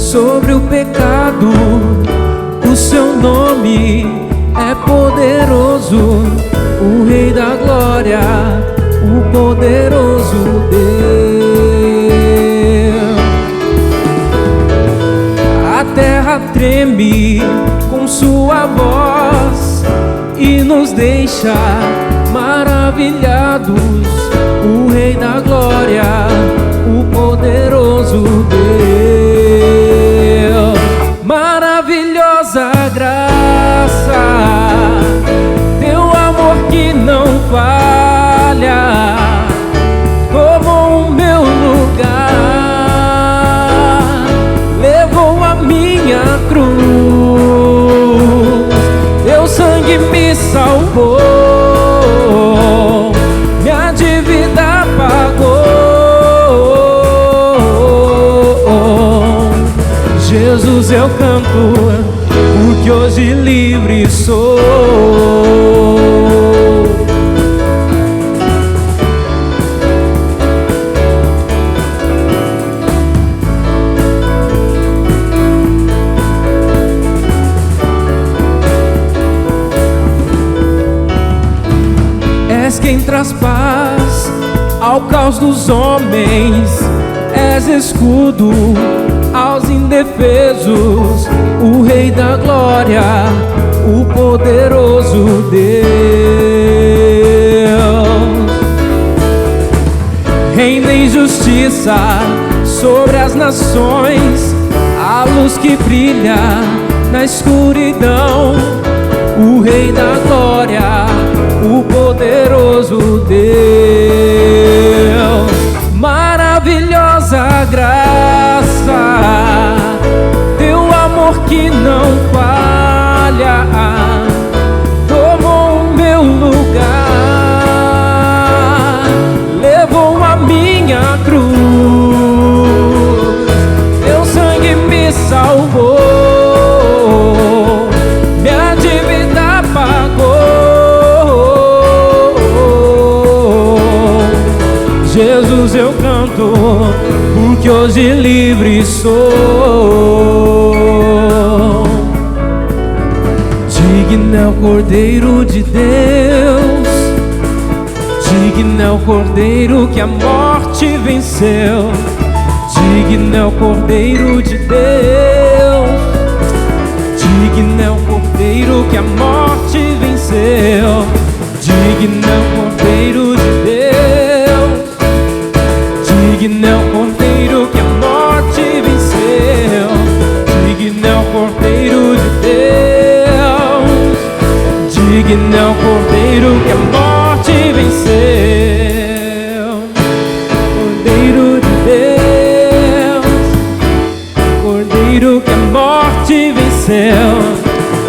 sobre o pecado. O seu nome é poderoso, o Rei da Glória, o poderoso Deus. A terra treme com sua voz e nos deixa maravilhados. O Rei da Glória, o poderoso Deus. Maravilhosa graça, teu amor que não falha, tomou o meu lugar, levou a minha cruz, teu sangue me salvou, minha dívida pagou. Jesus, eu canto, porque hoje livre sou. És quem traz paz ao caos dos homens, és escudo aos indefesos, o Rei da Glória, o poderoso Deus. Reina em justiça sobre as nações, a luz que brilha na escuridão, o Rei da Glória, o poderoso Deus. Maravilhosa graça, teu amor que não falha, tomou o meu lugar, levou a minha cruz, teu sangue me salvou, minha dívida pagou. Jesus, eu canto, porque hoje livre sou. Digno é o Cordeiro de Deus, digno é o Cordeiro que a morte venceu, digno é o Cordeiro de Deus, digno é o Cordeiro que a morte venceu, digno é o Cordeiro de Deus, digno é o Cordeiro que a morte venceu, digno é o Cordeiro de Deus, digno é o Cordeiro que a morte venceu, Cordeiro de Deus, Cordeiro que a morte venceu,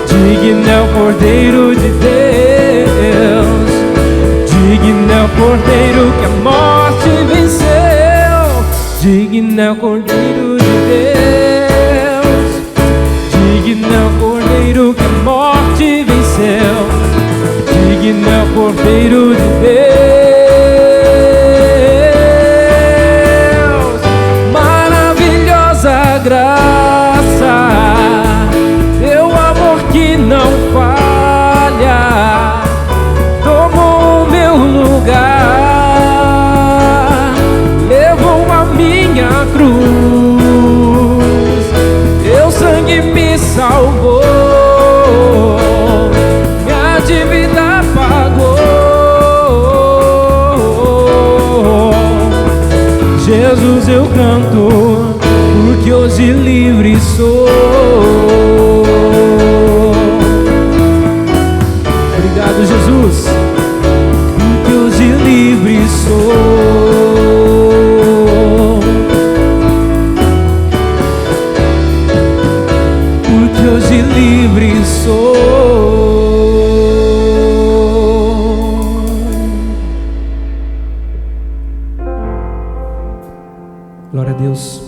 digno é o Cordeiro de Deus, digno é o Cordeiro que a morte venceu, digno é o Cordeiro de Deus, digno é o Cordeiro que a morte venceu, digno é o Cordeiro de Deus. Maravilhosa graça, teu amor que não falha, tomou o meu lugar, levou a minha cruz, teu sangue me salvou, minha dívida pagou. Jesus, eu canto, porque hoje livre sou. Obrigado, Jesus, porque hoje livre sou, porque hoje livre sou. Glória a Deus.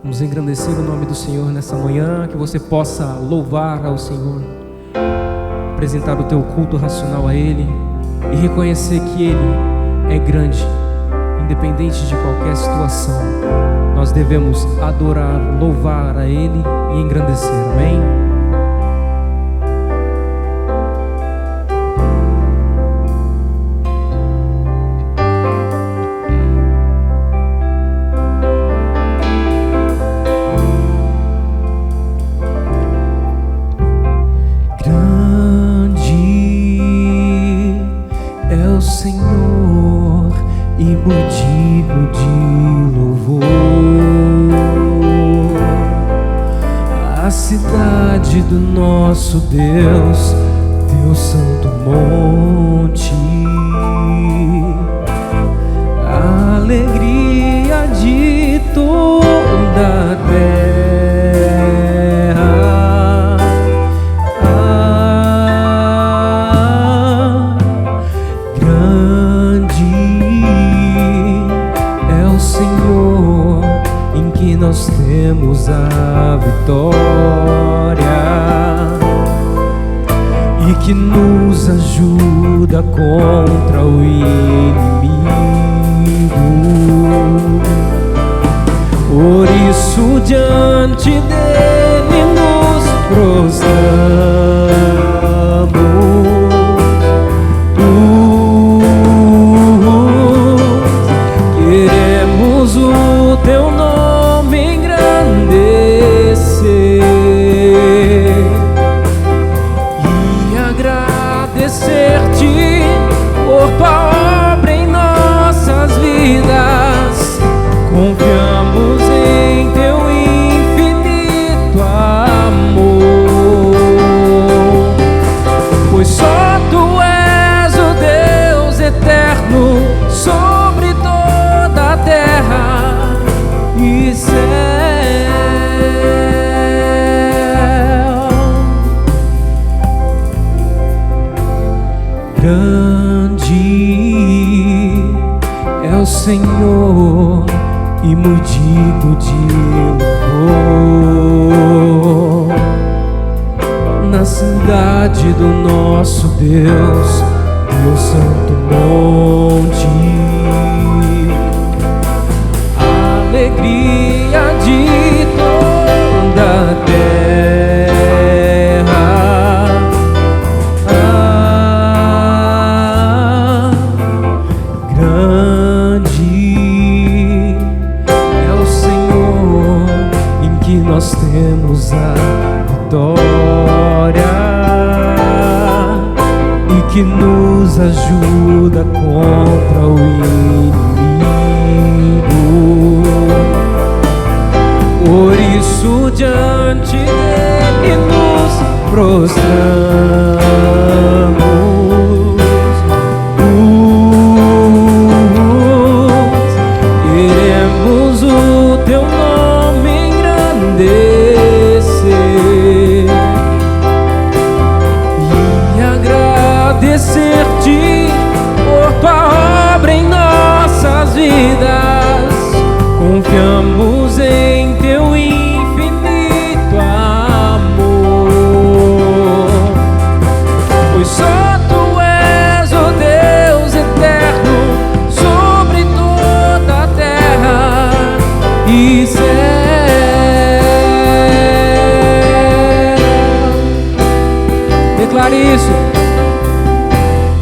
Vamos engrandecer o nome do Senhor nessa manhã, que você possa louvar ao Senhor, apresentar o teu culto racional a Ele e reconhecer que Ele é grande independente de qualquer situação, nós devemos adorar, louvar a Ele e engrandecer. Amém? Digno de louvor, a cidade do nosso Deus, teu santo monte, a alegria de toda a terra, nós temos a vitória e que nos ajuda contra o inimigo. Por isso diante dele nos prostramos, queremos o teu nome e agradecer-te por tua obra em nossas vidas. Confiamos em teu infinito amor, pois só tu és o Deus eterno sobre toda a terra e céu. Grande é o Senhor e muito digno de louvor, na cidade do nosso Deus, teu santo monte, a alegria de toda a terra. Nós temos a vitória e que nos ajuda contra o inimigo. Por isso diante dele nos prostramos, queremos o teu nome e agradecer-te por tua obra em nossas vidas. Confiamos em teu infinito amor, pois só tu és o Deus eterno sobre toda a terra e céu. Declare isso.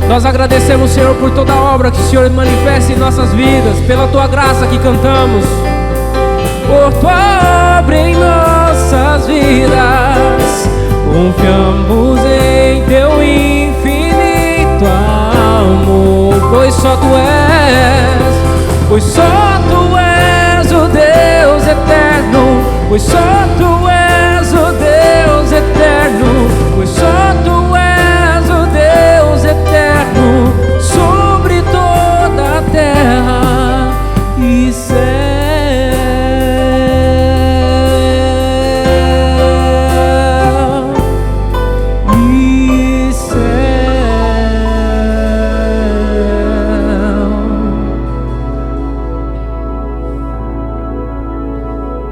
Nós agradecemos, Senhor, por toda a obra que o Senhor manifesta em nossas vidas, pela tua graça que cantamos, por tua obra em nossas vidas. Confiamos em teu infinito amor, pois só tu és o Deus eterno, pois só tu és o Deus eterno, pois só tu és o Deus eterno sobre toda a terra e céu.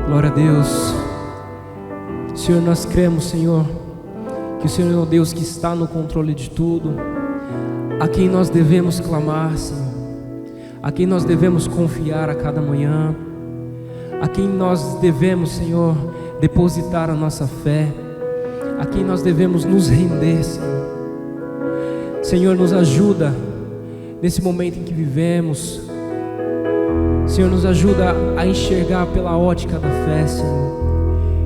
Glória a Deus. Senhor, nós cremos, Senhor, que o Senhor é o Deus que está no controle de tudo, a quem nós devemos clamar, Senhor, a quem nós devemos confiar a cada manhã, a quem nós devemos, Senhor, depositar a nossa fé, a quem nós devemos nos render, Senhor. Senhor, nos ajuda nesse momento em que vivemos. Senhor, nos ajuda a enxergar pela ótica da fé, Senhor.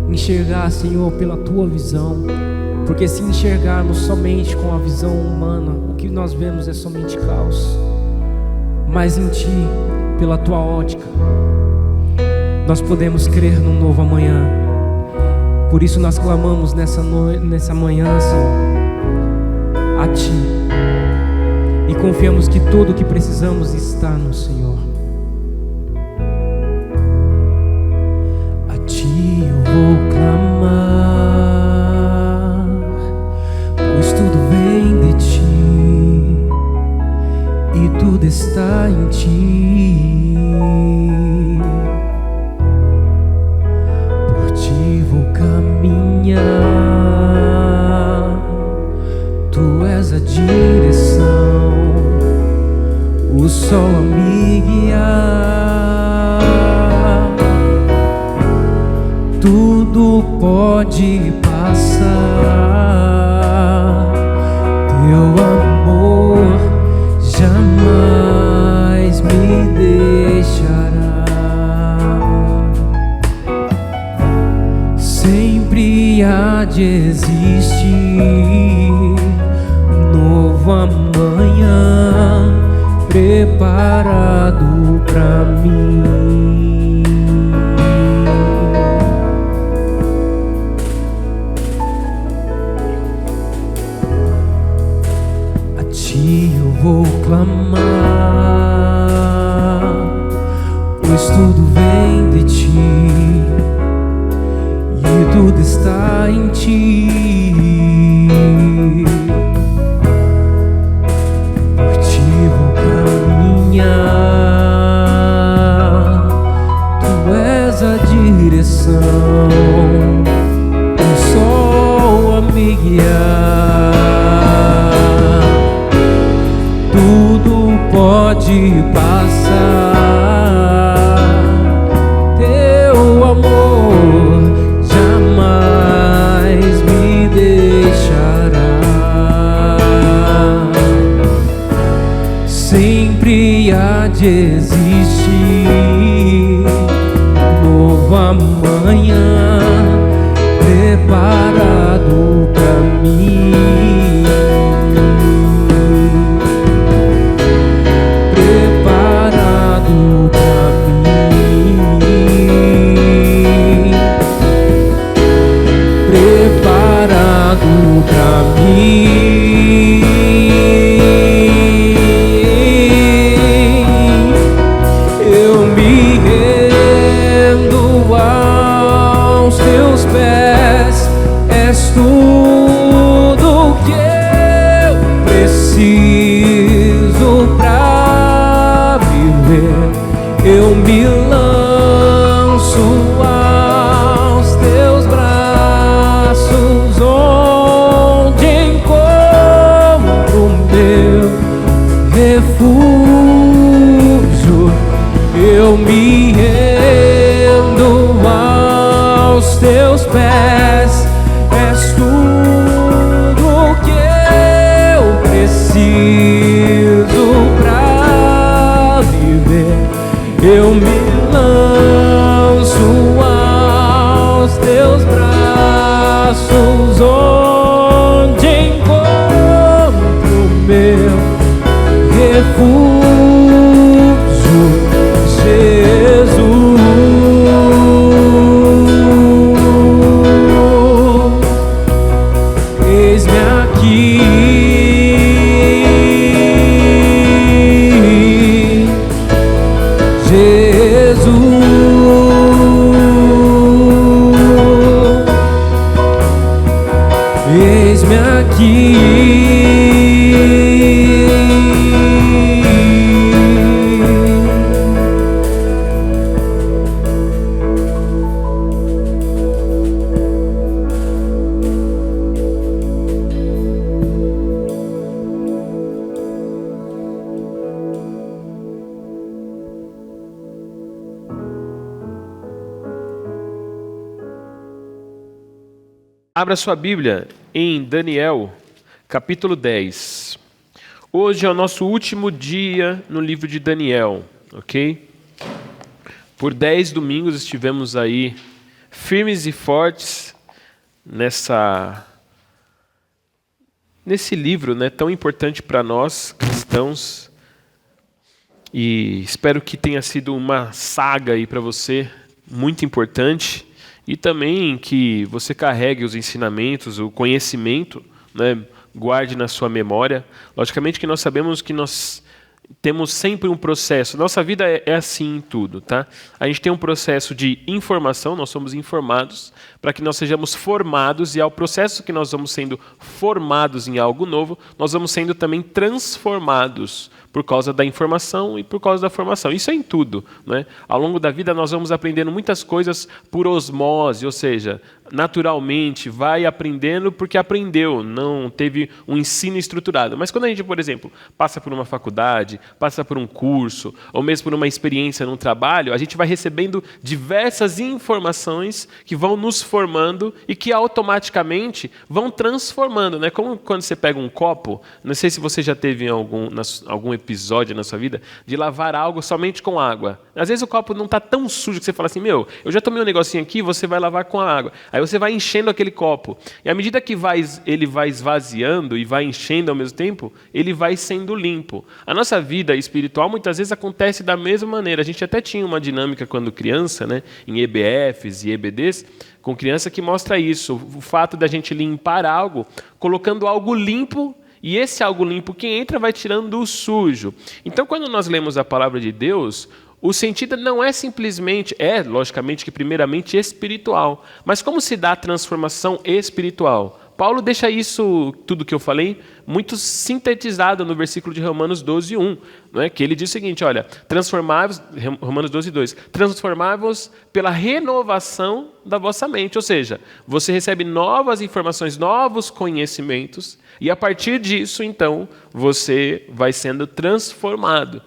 Enxergar, Senhor, pela Tua visão. Porque se enxergarmos somente com a visão humana, o que nós vemos é somente caos. Mas em Ti, pela Tua ótica, nós podemos crer num novo amanhã. Por isso nós clamamos nessa manhã, Senhor, a Ti, e confiamos que tudo o que precisamos está no Senhor. A Ti eu vou clamar, pois tudo vem de Ti e tudo está em Ti. Por Ti vou caminhar, Tu és a direção, o sol a me guiar. Tudo pode passar, Teu amor jamais me deixará. Sempre há de existir um novo amanhã preparado pra mim. A Ti eu vou clamar, pois tudo vem de Ti e tudo está em Ti. Por Ti vou caminhar, Tu és a direção, o sol a me guiar. Tudo pode passar, Teu amor jamais me deixará. Sempre há de existir um novo amanhã preparado pra mim. Preparado pra mim. Preparado pra mim. Eu me rendo aos Teus pés, és tudo que eu preciso pra viver. Eu me lanço aos Teus braços, onde encontro meu refúgio. Eu me rendo aos Teus pés, és tudo que eu preciso pra viver. Eu me lanço aos Teus braços, onde encontro meu refúgio, Jesus. Eis-me aqui, Jesus. Eis-me aqui. Abra sua Bíblia em Daniel, capítulo 10. Hoje é o nosso último dia no livro de Daniel, ok? Por 10 domingos estivemos aí firmes e fortes nesse livro, né, tão importante para nós cristãos. E espero que tenha sido uma saga aí para você, muito importante. E também que você carregue os ensinamentos, o conhecimento, né, guarde na sua memória. Logicamente que nós sabemos que nós temos sempre um processo. Nossa vida é assim em tudo, tá? A gente tem um processo de informação, nós somos informados para que nós sejamos formados, e ao processo que nós vamos sendo formados em algo novo, nós vamos sendo também transformados por causa da informação e por causa da formação. Isso é em tudo, né? Ao longo da vida nós vamos aprendendo muitas coisas por osmose, ou seja, naturalmente vai aprendendo porque aprendeu, não teve um ensino estruturado. Mas quando a gente, por exemplo, passa por uma faculdade, passa por um curso, ou mesmo por uma experiência num trabalho, a gente vai recebendo diversas informações que vão nos formando e que automaticamente vão transformando, né? Como quando você pega um copo, não sei se você já teve algum episódio na sua vida de lavar algo somente com água. Às vezes o copo não está tão sujo que você fala assim, eu já tomei um negocinho aqui, você vai lavar com a água. Aí você vai enchendo aquele copo. E à medida que ele vai esvaziando e vai enchendo ao mesmo tempo, ele vai sendo limpo. A nossa vida espiritual muitas vezes acontece da mesma maneira. A gente até tinha uma dinâmica quando criança, né, em EBFs e EBDs, com criança, que mostra isso. O fato da gente limpar algo, colocando algo limpo, e esse algo limpo que entra vai tirando o sujo. Então, quando nós lemos a palavra de Deus, o sentido não é simplesmente, logicamente que primeiramente espiritual, mas como se dá a transformação espiritual? Paulo deixa isso, tudo que eu falei, muito sintetizado no versículo de Romanos 12:1, não é? Que ele diz o seguinte, olha, Romanos 12:2, transformai-vos pela renovação da vossa mente, ou seja, você recebe novas informações, novos conhecimentos, e a partir disso, então, você vai sendo transformado.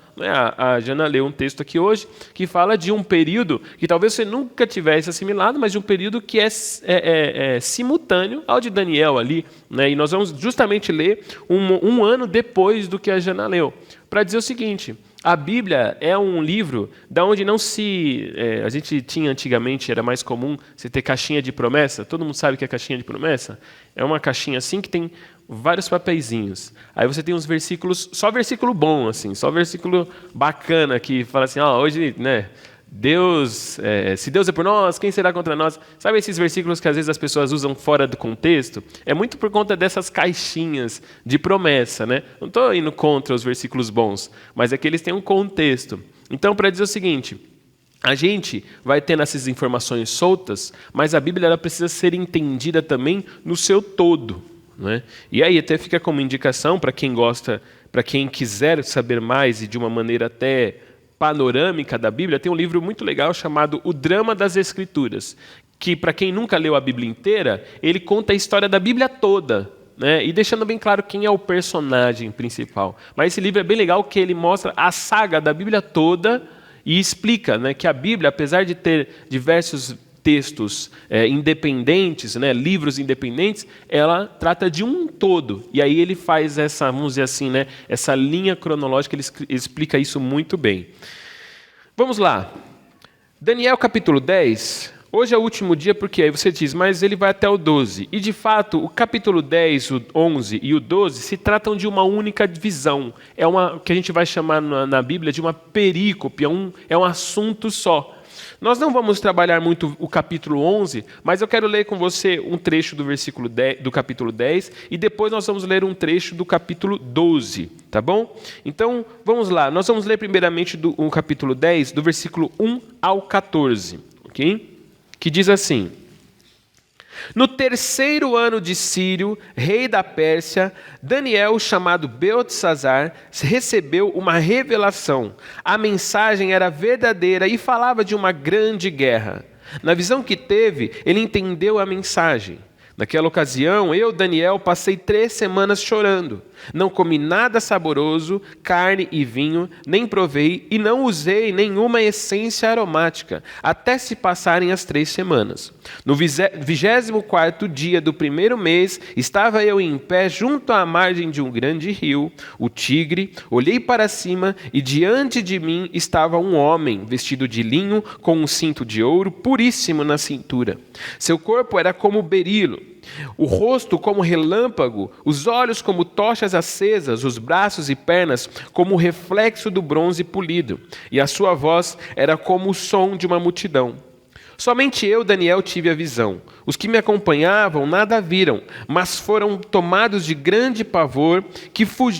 A Jana leu um texto aqui hoje que fala de um período que talvez você nunca tivesse assimilado, mas de um período que é simultâneo ao de Daniel ali, né? E nós vamos justamente ler um ano depois do que a Jana leu, para dizer o seguinte: a Bíblia é um livro da onde não se... a gente tinha antigamente, era mais comum você ter caixinha de promessa. Todo mundo sabe o que é caixinha de promessa? É uma caixinha assim que tem vários papeizinhos. Aí você tem uns versículos, só versículo bom, assim, só versículo bacana, que fala assim, hoje, né, Deus, se Deus é por nós, quem será contra nós? Sabe esses versículos que às vezes as pessoas usam fora do contexto? É muito por conta dessas caixinhas de promessa, né? Não estou indo contra os versículos bons, mas é que eles têm um contexto. Então, para dizer o seguinte, a gente vai tendo essas informações soltas, mas a Bíblia ela precisa ser entendida também no seu todo, né? E aí até fica como indicação para quem gosta, para quem quiser saber mais e de uma maneira até panorâmica da Bíblia, tem um livro muito legal chamado O Drama das Escrituras, que para quem nunca leu a Bíblia inteira, ele conta a história da Bíblia toda, né? E deixando bem claro quem é o personagem principal. Mas esse livro é bem legal que ele mostra a saga da Bíblia toda e explica, né, que a Bíblia, apesar de ter diversos textos independentes, né, livros independentes, ela trata de um todo. E aí ele faz essa, vamos dizer assim, né, essa linha cronológica, ele explica isso muito bem. Vamos lá. Daniel capítulo 10, hoje é o último dia, porque aí você diz, mas ele vai até o 12. E de fato, o capítulo 10, o 11 e o 12 se tratam de uma única visão. É uma que a gente vai chamar na Bíblia de uma perícope, é um assunto só. Nós não vamos trabalhar muito o capítulo 11, mas eu quero ler com você um trecho do versículo 10, do capítulo 10, e depois nós vamos ler um trecho do capítulo 12, tá bom? Então, vamos lá. Nós vamos ler primeiramente o capítulo 10, do versículo 1 ao 14, ok? Que diz assim: no 3º ano de Círio, rei da Pérsia, Daniel, chamado Beltesazar, recebeu uma revelação. A mensagem era verdadeira e falava de uma grande guerra. Na visão que teve, ele entendeu a mensagem. Naquela ocasião, eu, Daniel, passei 3 semanas chorando. Não comi nada saboroso, carne e vinho, nem provei e não usei nenhuma essência aromática, até se passarem as 3 semanas. No 24º dia do 1º mês, estava eu em pé junto à margem de um grande rio, o Tigre. Olhei para cima e diante de mim estava um homem, vestido de linho, com um cinto de ouro puríssimo na cintura. Seu corpo era como berilo, o rosto como relâmpago, os olhos como tochas acesas, os braços e pernas como o reflexo do bronze polido, e a sua voz era como o som de uma multidão. Somente eu, Daniel, tive a visão. Os que me acompanhavam nada viram, mas foram tomados de grande pavor,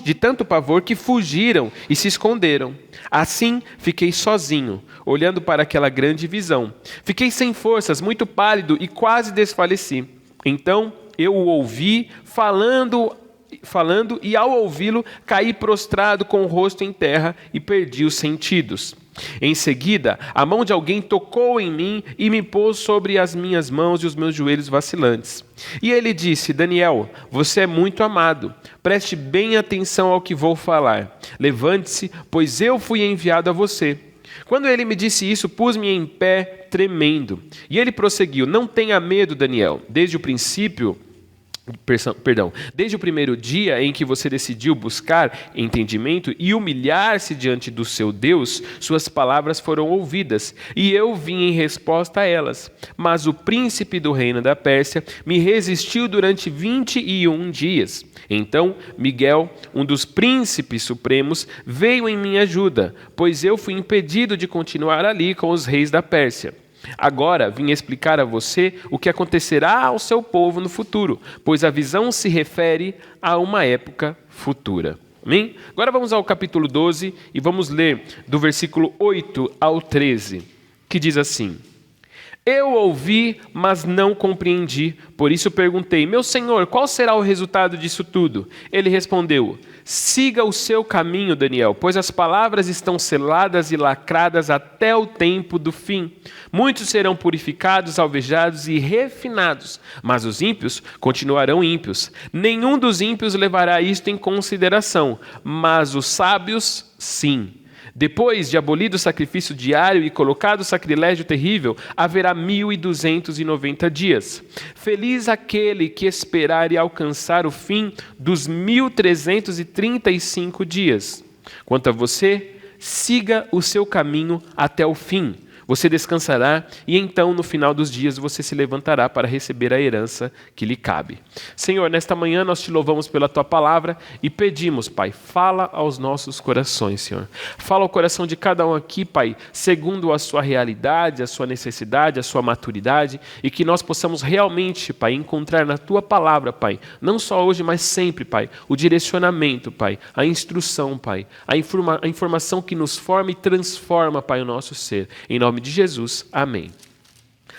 de tanto pavor que fugiram e se esconderam. Assim, fiquei sozinho, olhando para aquela grande visão. Fiquei sem forças, muito pálido e quase desfaleci. Então, eu o ouvi falando e ao ouvi-lo, caí prostrado com o rosto em terra e perdi os sentidos. Em seguida, a mão de alguém tocou em mim e me pôs sobre as minhas mãos e os meus joelhos vacilantes. E ele disse: Daniel, você é muito amado. Preste bem atenção ao que vou falar. Levante-se, pois eu fui enviado a você. Quando ele me disse isso, pus-me em pé, tremendo. E ele prosseguiu: não tenha medo, Daniel. Desde o primeiro dia em que você decidiu buscar entendimento e humilhar-se diante do seu Deus, suas palavras foram ouvidas, e eu vim em resposta a elas. Mas o príncipe do reino da Pérsia me resistiu durante 21 dias. Então Miguel, um dos príncipes supremos, veio em minha ajuda, pois eu fui impedido de continuar ali com os reis da Pérsia. Agora vim explicar a você o que acontecerá ao seu povo no futuro, pois a visão se refere a uma época futura. Amém? Agora vamos ao capítulo 12 e vamos ler do versículo 8 ao 13, que diz assim: Eu ouvi, mas não compreendi, por isso perguntei: meu senhor, qual será o resultado disso tudo? Ele respondeu: siga o seu caminho, Daniel, pois as palavras estão seladas e lacradas até o tempo do fim. Muitos serão purificados, alvejados e refinados, mas os ímpios continuarão ímpios. Nenhum dos ímpios levará isto em consideração, mas os sábios, sim. Depois de abolido o sacrifício diário e colocado o sacrilégio terrível, haverá 1.290 dias. Feliz aquele que esperar e alcançar o fim dos 1.335 dias. Quanto a você, siga o seu caminho até o fim. Você descansará e então, no final dos dias, você se levantará para receber a herança que lhe cabe. Senhor, nesta manhã nós te louvamos pela tua palavra e pedimos, Pai, fala aos nossos corações, Senhor. Fala ao coração de cada um aqui, Pai, segundo a sua realidade, a sua necessidade, a sua maturidade, e que nós possamos realmente, Pai, encontrar na tua palavra, Pai, não só hoje, mas sempre, Pai, o direcionamento, Pai, a instrução, Pai, a informação que nos forma e transforma, Pai, o nosso ser. Em nome de Jesus, amém.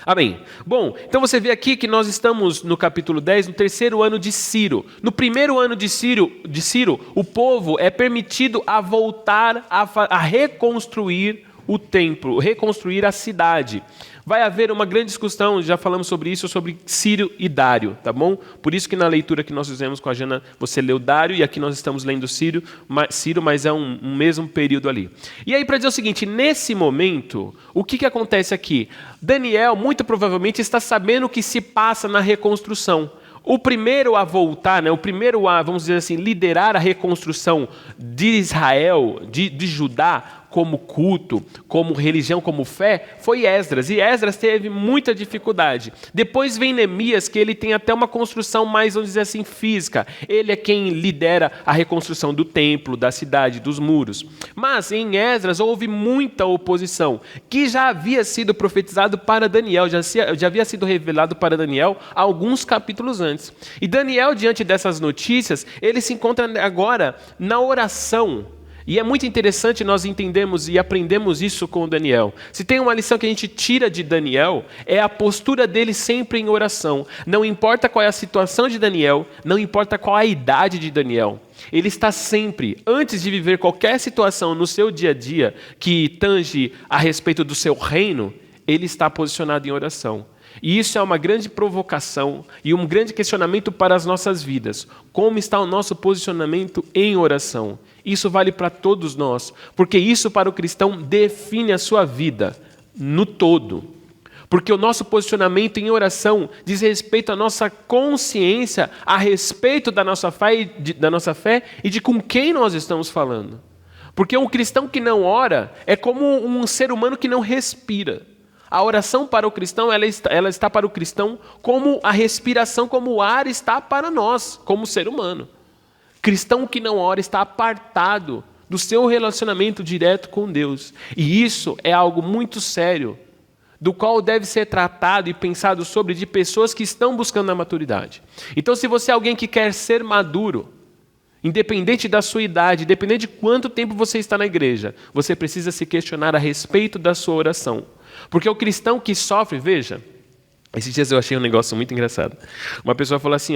Amém. Bom, então você vê aqui que nós estamos no capítulo 10, no 3º ano de Ciro. No 1º ano de Ciro, o povo é permitido a voltar a reconstruir o templo, reconstruir a cidade. Vai haver uma grande discussão, já falamos sobre isso, sobre Ciro e Dário, tá bom? Por isso que na leitura que nós fizemos com a Jana, você leu Dário e aqui nós estamos lendo Ciro, mas é um mesmo período ali. E aí, para dizer o seguinte, nesse momento, o que acontece aqui? Daniel, muito provavelmente, está sabendo o que se passa na reconstrução. O primeiro a voltar, o primeiro a, vamos dizer assim, liderar a reconstrução de Israel, de Judá, como culto, como religião, como fé, foi Esdras. E Esdras teve muita dificuldade. Depois vem Neemias, que ele tem até uma construção mais, vamos dizer assim, física. Ele é quem lidera a reconstrução do templo, da cidade, dos muros. Mas em Esdras houve muita oposição, que já havia sido profetizado para Daniel, já havia sido revelado para Daniel alguns capítulos antes. E Daniel, diante dessas notícias, ele se encontra agora na oração. E é muito interessante nós entendermos e aprendemos isso com o Daniel. Se tem uma lição que a gente tira de Daniel, é a postura dele sempre em oração. Não importa qual é a situação de Daniel, não importa qual é a idade de Daniel. Ele está sempre, antes de viver qualquer situação no seu dia a dia que tange a respeito do seu reino, ele está posicionado em oração. E isso é uma grande provocação e um grande questionamento para as nossas vidas. Como está o nosso posicionamento em oração? Isso vale para todos nós, porque isso para o cristão define a sua vida no todo. Porque o nosso posicionamento em oração diz respeito à nossa consciência a respeito da nossa fé e de com quem nós estamos falando. Porque um cristão que não ora é como um ser humano que não respira. A oração para o cristão, ela está para o cristão como a respiração, como o ar está para nós, como ser humano. Cristão que não ora está apartado do seu relacionamento direto com Deus. E isso é algo muito sério, do qual deve ser tratado e pensado sobre de pessoas que estão buscando a maturidade. Então, se você é alguém que quer ser maduro, independente da sua idade, independente de quanto tempo você está na igreja, você precisa se questionar a respeito da sua oração. Porque o cristão que sofre, veja, esses dias eu achei um negócio muito engraçado. Uma pessoa falou assim,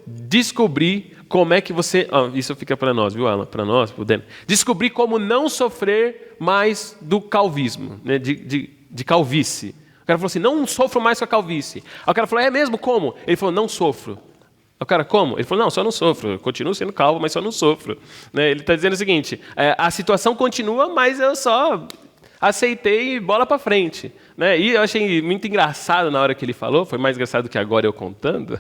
descobri como é que você... isso fica para nós, viu, Alan? Para nós, podemos. Descobri como não sofrer mais do calvismo, né? de calvície. O cara falou assim, não sofro mais com a calvície. Aí o cara falou, é mesmo? Como? Ele falou, não sofro. O cara, como? Ele falou, não, só não sofro. Eu continuo sendo calvo, mas só não sofro. Né? Ele está dizendo o seguinte, a situação continua, mas eu só aceitei e bola para frente. Né? E eu achei muito engraçado na hora que ele falou, foi mais engraçado que agora eu contando.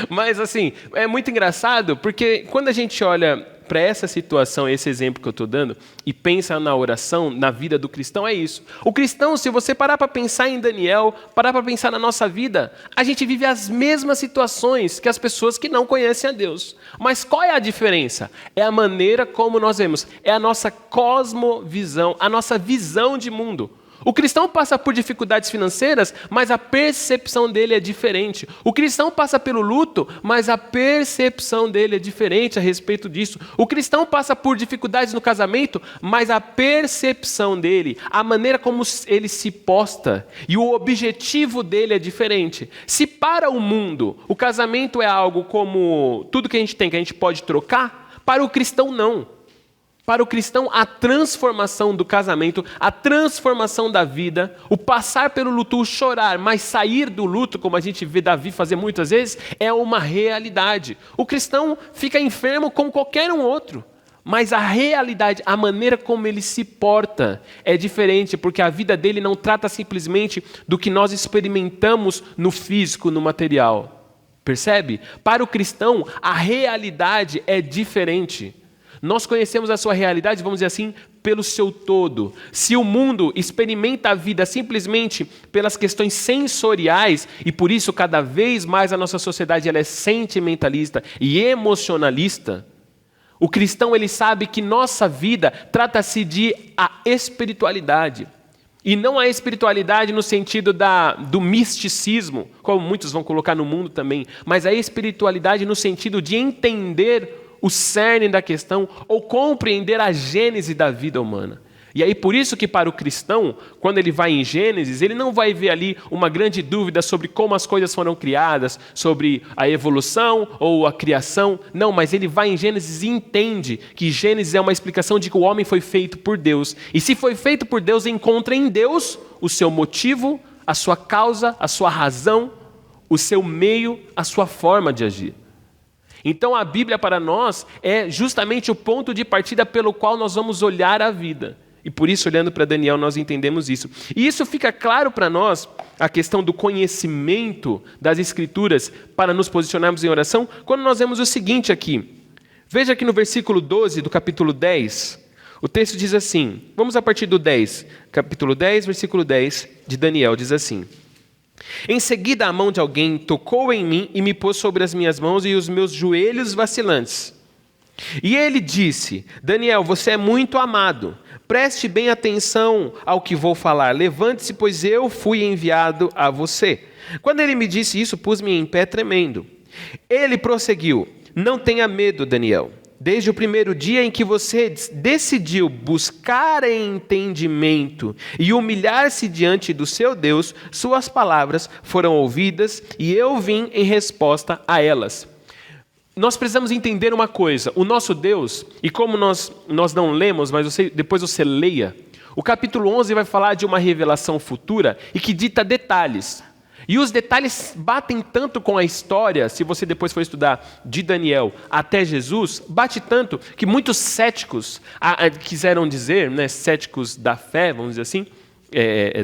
Mas assim, é muito engraçado porque quando a gente olha para essa situação, esse exemplo que eu estou dando, e pensa na oração, na vida do cristão, é isso. O cristão, se você parar para pensar em Daniel, parar para pensar na nossa vida, a gente vive as mesmas situações que as pessoas que não conhecem a Deus. Mas qual é a diferença? É a maneira como nós vemos, é a nossa cosmovisão, a nossa visão de mundo. O cristão passa por dificuldades financeiras, mas a percepção dele é diferente. O cristão passa pelo luto, mas a percepção dele é diferente a respeito disso. O cristão passa por dificuldades no casamento, mas a percepção dele, a maneira como ele se posta e o objetivo dele é diferente. Se para o mundo o casamento é algo como tudo que a gente tem, que a gente pode trocar, para o cristão não. Para o cristão, a transformação do casamento, a transformação da vida, o passar pelo luto, o chorar, mas sair do luto, como a gente vê Davi fazer muitas vezes, é uma realidade. O cristão fica enfermo como qualquer um outro, mas a realidade, a maneira como ele se porta é diferente, porque a vida dele não trata simplesmente do que nós experimentamos no físico, no material. Percebe? Para o cristão, a realidade é diferente. Nós conhecemos a sua realidade, vamos dizer assim, pelo seu todo. Se o mundo experimenta a vida simplesmente pelas questões sensoriais, e por isso cada vez mais a nossa sociedade ela é sentimentalista e emocionalista, o cristão ele sabe que nossa vida trata-se de a espiritualidade. E não a espiritualidade no sentido do misticismo, como muitos vão colocar no mundo também, mas a espiritualidade no sentido de entender o cerne da questão ou compreender a gênese da vida humana. E aí por isso que para o cristão, quando ele vai em Gênesis, ele não vai ver ali uma grande dúvida sobre como as coisas foram criadas, sobre a evolução ou a criação. Não, mas ele vai em Gênesis e entende que Gênesis é uma explicação de que o homem foi feito por Deus. E se foi feito por Deus, encontra em Deus o seu motivo, a sua causa, a sua razão, o seu meio, a sua forma de agir. Então a Bíblia para nós é justamente o ponto de partida pelo qual nós vamos olhar a vida. E por isso, olhando para Daniel, nós entendemos isso. E isso fica claro para nós, a questão do conhecimento das Escrituras, para nos posicionarmos em oração, quando nós vemos o seguinte aqui. Veja aqui no versículo 12 do capítulo 10, o texto diz assim, vamos a partir do 10, capítulo 10, versículo 10 de Daniel, diz assim: Em seguida a mão de alguém tocou em mim e me pôs sobre as minhas mãos e os meus joelhos vacilantes. E ele disse: Daniel, você é muito amado. Preste bem atenção ao que vou falar. Levante-se, pois eu fui enviado a você. Quando ele me disse isso, pus-me em pé tremendo. Ele prosseguiu: Não tenha medo, Daniel. Desde o primeiro dia em que você decidiu buscar entendimento e humilhar-se diante do seu Deus, suas palavras foram ouvidas e eu vim em resposta a elas. Nós precisamos entender uma coisa, o nosso Deus, e como nós não lemos, mas depois você leia, o capítulo 11 vai falar de uma revelação futura e que dita detalhes. E os detalhes batem tanto com a história, se você depois for estudar de Daniel até Jesus, bate tanto que muitos céticos quiseram dizer, né, céticos da fé, vamos dizer assim,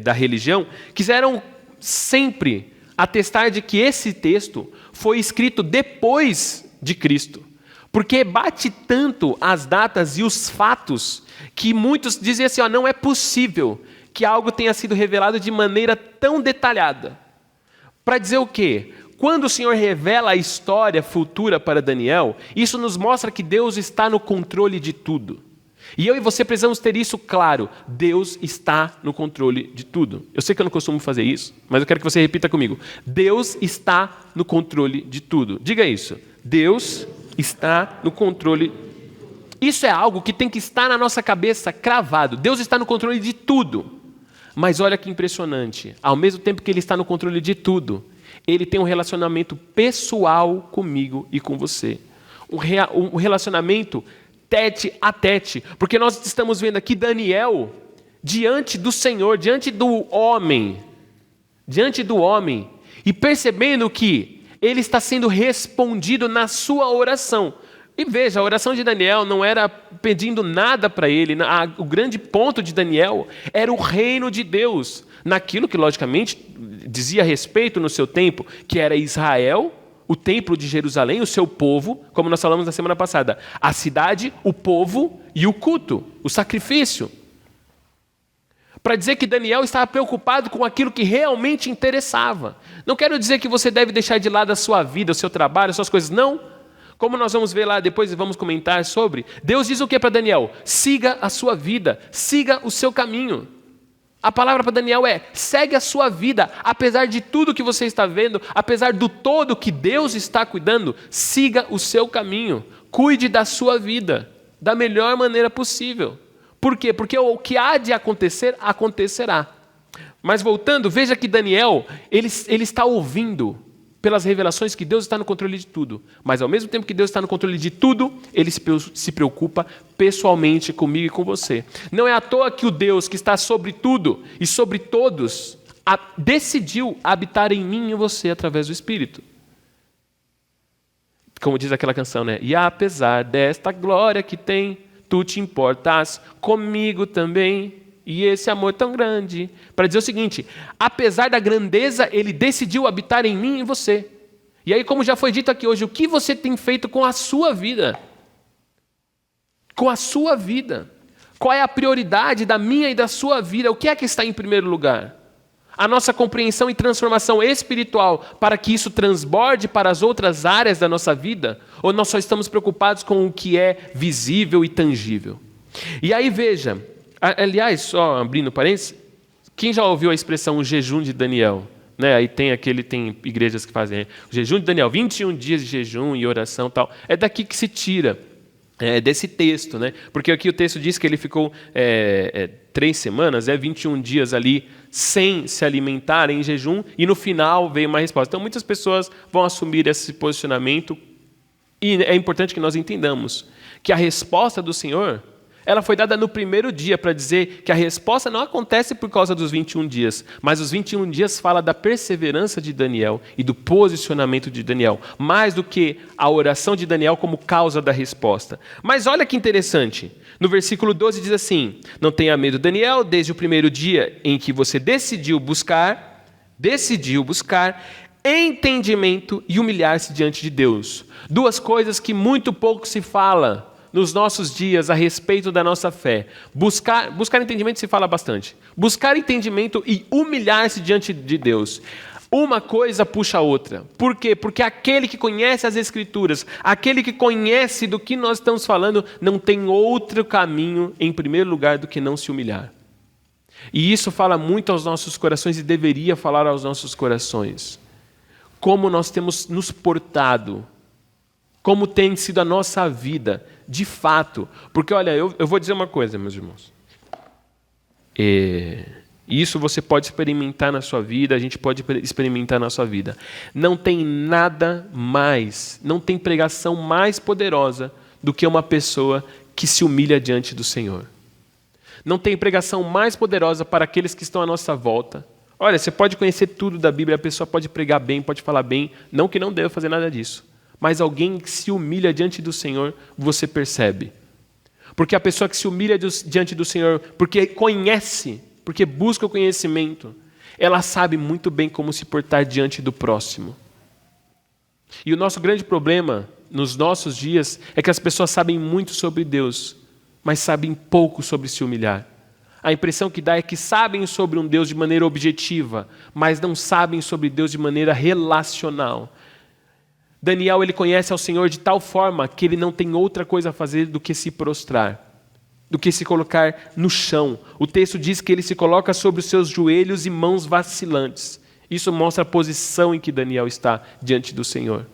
da religião, quiseram sempre atestar de que esse texto foi escrito depois de Cristo. Porque bate tanto as datas e os fatos que muitos dizem assim, não é possível que algo tenha sido revelado de maneira tão detalhada. Para dizer o quê? Quando o Senhor revela a história futura para Daniel, isso nos mostra que Deus está no controle de tudo. E eu e você precisamos ter isso claro. Deus está no controle de tudo. Eu sei que eu não costumo fazer isso, mas eu quero que você repita comigo. Deus está no controle de tudo. Diga isso. Deus está no controle. Isso é algo que tem que estar na nossa cabeça cravado. Deus está no controle de tudo. Mas olha que impressionante, ao mesmo tempo que Ele está no controle de tudo, Ele tem um relacionamento pessoal comigo e com você. Um relacionamento tete a tete. Porque nós estamos vendo aqui Daniel, diante do Senhor, diante do homem, e percebendo que ele está sendo respondido na sua oração. E veja, a oração de Daniel não era pedindo nada para ele. O grande ponto de Daniel era o reino de Deus. Naquilo que, logicamente, dizia respeito no seu tempo, que era Israel, o templo de Jerusalém, o seu povo, como nós falamos na semana passada. A cidade, o povo e o culto, o sacrifício. Para dizer que Daniel estava preocupado com aquilo que realmente interessava. Não quero dizer que você deve deixar de lado a sua vida, o seu trabalho, as suas coisas. Não. Como nós vamos ver lá depois e vamos comentar sobre, Deus diz o que para Daniel? Siga a sua vida, siga o seu caminho. A palavra para Daniel é, segue a sua vida, apesar de tudo que você está vendo, apesar do todo que Deus está cuidando, siga o seu caminho, cuide da sua vida, da melhor maneira possível. Por quê? Porque o que há de acontecer, acontecerá. Mas voltando, veja que Daniel, ele está ouvindo pelas revelações que Deus está no controle de tudo. Mas ao mesmo tempo que Deus está no controle de tudo, Ele se preocupa pessoalmente comigo e com você. Não é à toa que o Deus que está sobre tudo e sobre todos decidiu habitar em mim e em você através do Espírito. Como diz aquela canção, né? E apesar desta glória que tem, tu te importas comigo também. E esse amor tão grande, para dizer o seguinte, apesar da grandeza, Ele decidiu habitar em mim e em você. E aí, como já foi dito aqui hoje, o que você tem feito com a sua vida? Com a sua vida. Qual é a prioridade da minha e da sua vida? O que é que está em primeiro lugar? A nossa compreensão e transformação espiritual para que isso transborde para as outras áreas da nossa vida? Ou nós só estamos preocupados com o que é visível e tangível? E aí, veja... Aliás, só abrindo parênteses, quem já ouviu a expressão o jejum de Daniel? Né? Aí tem igrejas que fazem o jejum de Daniel, 21 dias de jejum e oração e tal. É daqui que se tira, desse texto. Né? Porque aqui o texto diz que ele ficou 3 semanas, 21 dias ali, sem se alimentar em jejum, e no final veio uma resposta. Então muitas pessoas vão assumir esse posicionamento, e é importante que nós entendamos que a resposta do Senhor... ela foi dada no primeiro dia para dizer que a resposta não acontece por causa dos 21 dias, mas os 21 dias fala da perseverança de Daniel e do posicionamento de Daniel, mais do que a oração de Daniel como causa da resposta. Mas olha que interessante, no versículo 12 diz assim, não tenha medo, Daniel, desde o primeiro dia em que você decidiu buscar entendimento e humilhar-se diante de Deus. Duas coisas que muito pouco se fala nos nossos dias a respeito da nossa fé. Buscar entendimento se fala bastante. Buscar entendimento e humilhar-se diante de Deus. Uma coisa puxa a outra. Por quê? Porque aquele que conhece as Escrituras, aquele que conhece do que nós estamos falando, não tem outro caminho, em primeiro lugar, do que não se humilhar. E isso fala muito aos nossos corações e deveria falar aos nossos corações. Como nós temos nos portado, como tem sido a nossa vida, de fato. Porque, olha, eu vou dizer uma coisa, meus irmãos. Isso você pode experimentar na sua vida, a gente pode experimentar na sua vida. Não tem nada mais, não tem pregação mais poderosa do que uma pessoa que se humilha diante do Senhor. Não tem pregação mais poderosa para aqueles que estão à nossa volta, Olha, você pode conhecer tudo da Bíblia, a pessoa pode pregar bem, pode falar bem, não que não deva fazer nada disso. Mas alguém que se humilha diante do Senhor, você percebe. Porque a pessoa que se humilha diante do Senhor, porque conhece, porque busca o conhecimento, ela sabe muito bem como se portar diante do próximo. E o nosso grande problema nos nossos dias é que as pessoas sabem muito sobre Deus, mas sabem pouco sobre se humilhar. A impressão que dá é que sabem sobre um Deus de maneira objetiva, mas não sabem sobre Deus de maneira relacional. Daniel, ele conhece ao Senhor de tal forma que ele não tem outra coisa a fazer do que se prostrar, do que se colocar no chão. O texto diz que ele se coloca sobre os seus joelhos e mãos vacilantes. Isso mostra a posição em que Daniel está diante do Senhor.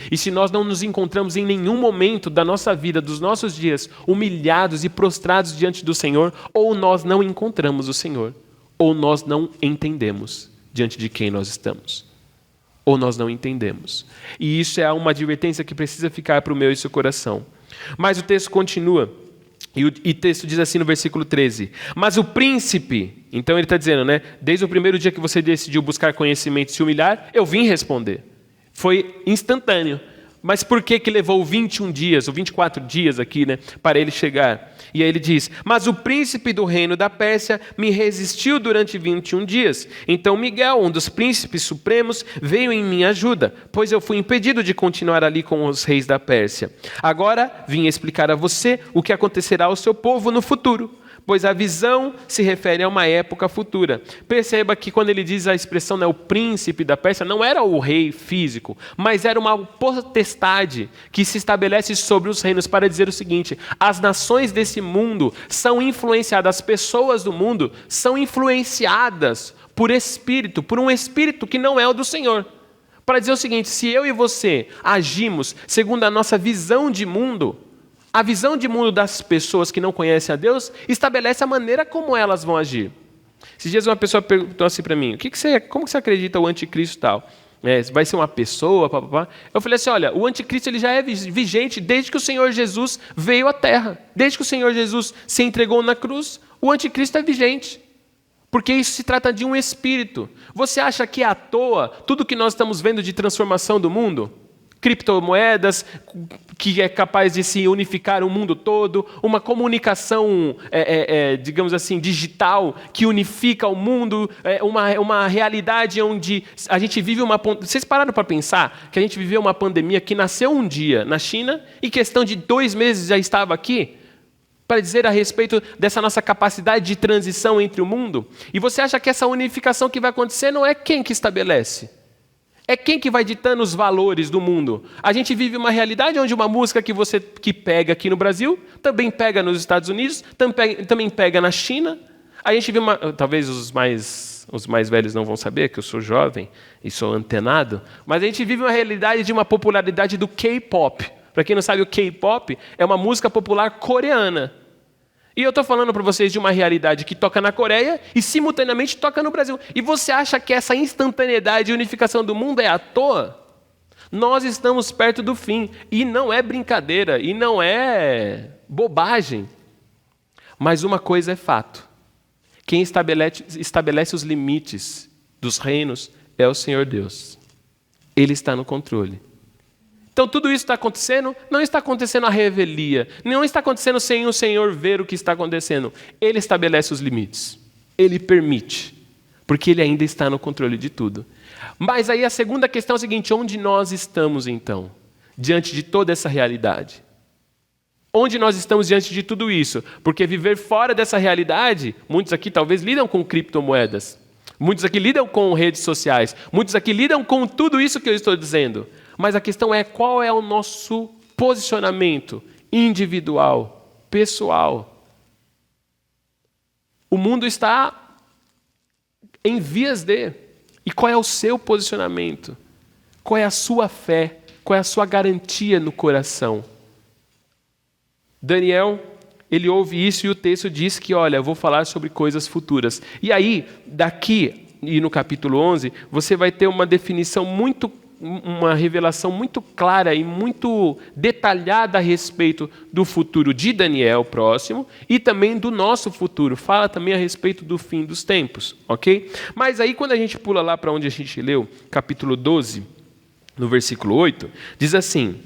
E se nós não nos encontramos em nenhum momento da nossa vida, dos nossos dias, humilhados e prostrados diante do Senhor, ou nós não encontramos o Senhor, ou nós não entendemos diante de quem nós estamos. Ou nós não entendemos. E isso é uma advertência que precisa ficar para o meu e seu coração. Mas o texto continua. E o texto diz assim no versículo 13. Mas o príncipe, então ele está dizendo, né? Desde o primeiro dia que você decidiu buscar conhecimento e se humilhar, eu vim responder. Foi instantâneo. Mas por que levou 21 dias, ou 24 dias aqui, né? Para ele chegar? E aí ele diz, mas o príncipe do reino da Pérsia me resistiu durante 21 dias. Então Miguel, um dos príncipes supremos, veio em minha ajuda, pois eu fui impedido de continuar ali com os reis da Pérsia. Agora vim explicar a você o que acontecerá ao seu povo no futuro, pois a visão se refere a uma época futura. Perceba que quando ele diz a expressão, né, o príncipe da Pérsia, não era o rei físico, mas era uma potestade que se estabelece sobre os reinos para dizer o seguinte: as nações desse mundo são influenciadas, as pessoas do mundo são influenciadas por espírito, por um espírito que não é o do Senhor. Para dizer o seguinte: se eu e você agimos segundo a nossa visão de mundo, a visão de mundo das pessoas que não conhecem a Deus estabelece a maneira como elas vão agir. Esses dias uma pessoa perguntou assim para mim, como que você acredita o anticristo e tal? Vai ser uma pessoa? Papapá. Eu falei assim, olha, o anticristo ele já é vigente desde que o Senhor Jesus veio à Terra. Desde que o Senhor Jesus se entregou na cruz, o anticristo é vigente. Porque isso se trata de um espírito. Você acha que é à toa tudo que nós estamos vendo de transformação do mundo? Criptomoedas, que é capaz de se unificar o mundo todo, uma comunicação, digamos assim, digital, que unifica o mundo, uma realidade onde a gente vive uma... Vocês pararam para pensar que a gente viveu uma pandemia que nasceu um dia na China e questão de 2 meses já estava aqui? Para dizer a respeito dessa nossa capacidade de transição entre o mundo? E você acha que essa unificação que vai acontecer não é quem que estabelece? É quem que vai ditando os valores do mundo? A gente vive uma realidade onde uma música que pega aqui no Brasil, também pega nos Estados Unidos, também pega na China. A gente vive talvez os mais velhos não vão saber, que eu sou jovem e sou antenado, mas a gente vive uma realidade de uma popularidade do K-pop. Para quem não sabe, o K-pop é uma música popular coreana. E eu estou falando para vocês de uma realidade que toca na Coreia e simultaneamente toca no Brasil. E você acha que essa instantaneidade e unificação do mundo é à toa? Nós estamos perto do fim. E não é brincadeira, e não é bobagem. Mas uma coisa é fato. Quem estabelece os limites dos reinos é o Senhor Deus. Ele está no controle. Então tudo isso está acontecendo, não está acontecendo à revelia, não está acontecendo sem o Senhor ver o que está acontecendo. Ele estabelece os limites, Ele permite, porque Ele ainda está no controle de tudo. Mas aí a segunda questão é a seguinte: onde nós estamos então, diante de toda essa realidade? Onde nós estamos diante de tudo isso? Porque viver fora dessa realidade, muitos aqui talvez lidam com criptomoedas, muitos aqui lidam com redes sociais, muitos aqui lidam com tudo isso que eu estou dizendo. Mas a questão é qual é o nosso posicionamento individual, pessoal. O mundo está em vias de. E qual é o seu posicionamento? Qual é a sua fé? Qual é a sua garantia no coração? Daniel, ele ouve isso e o texto diz que, olha, eu vou falar sobre coisas futuras. E aí, daqui e no capítulo 11, você vai ter uma definição muito uma revelação muito clara e muito detalhada a respeito do futuro de Daniel próximo e também do nosso futuro. Fala também a respeito do fim dos tempos, ok? Mas aí quando a gente pula lá para onde a gente leu, capítulo 12, no versículo 8, diz assim: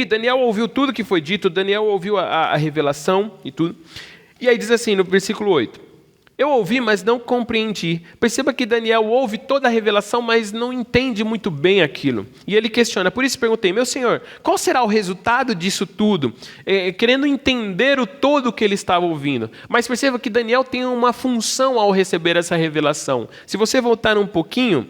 Daniel ouviu tudo que foi dito, Daniel ouviu a revelação e tudo. E aí diz assim no versículo 8: eu ouvi, mas não compreendi. Perceba que Daniel ouve toda a revelação, mas não entende muito bem aquilo. E ele questiona. Por isso perguntei: meu senhor, qual será o resultado disso tudo? Querendo entender o todo que ele estava ouvindo. Mas perceba que Daniel tem uma função ao receber essa revelação. Se você voltar um pouquinho,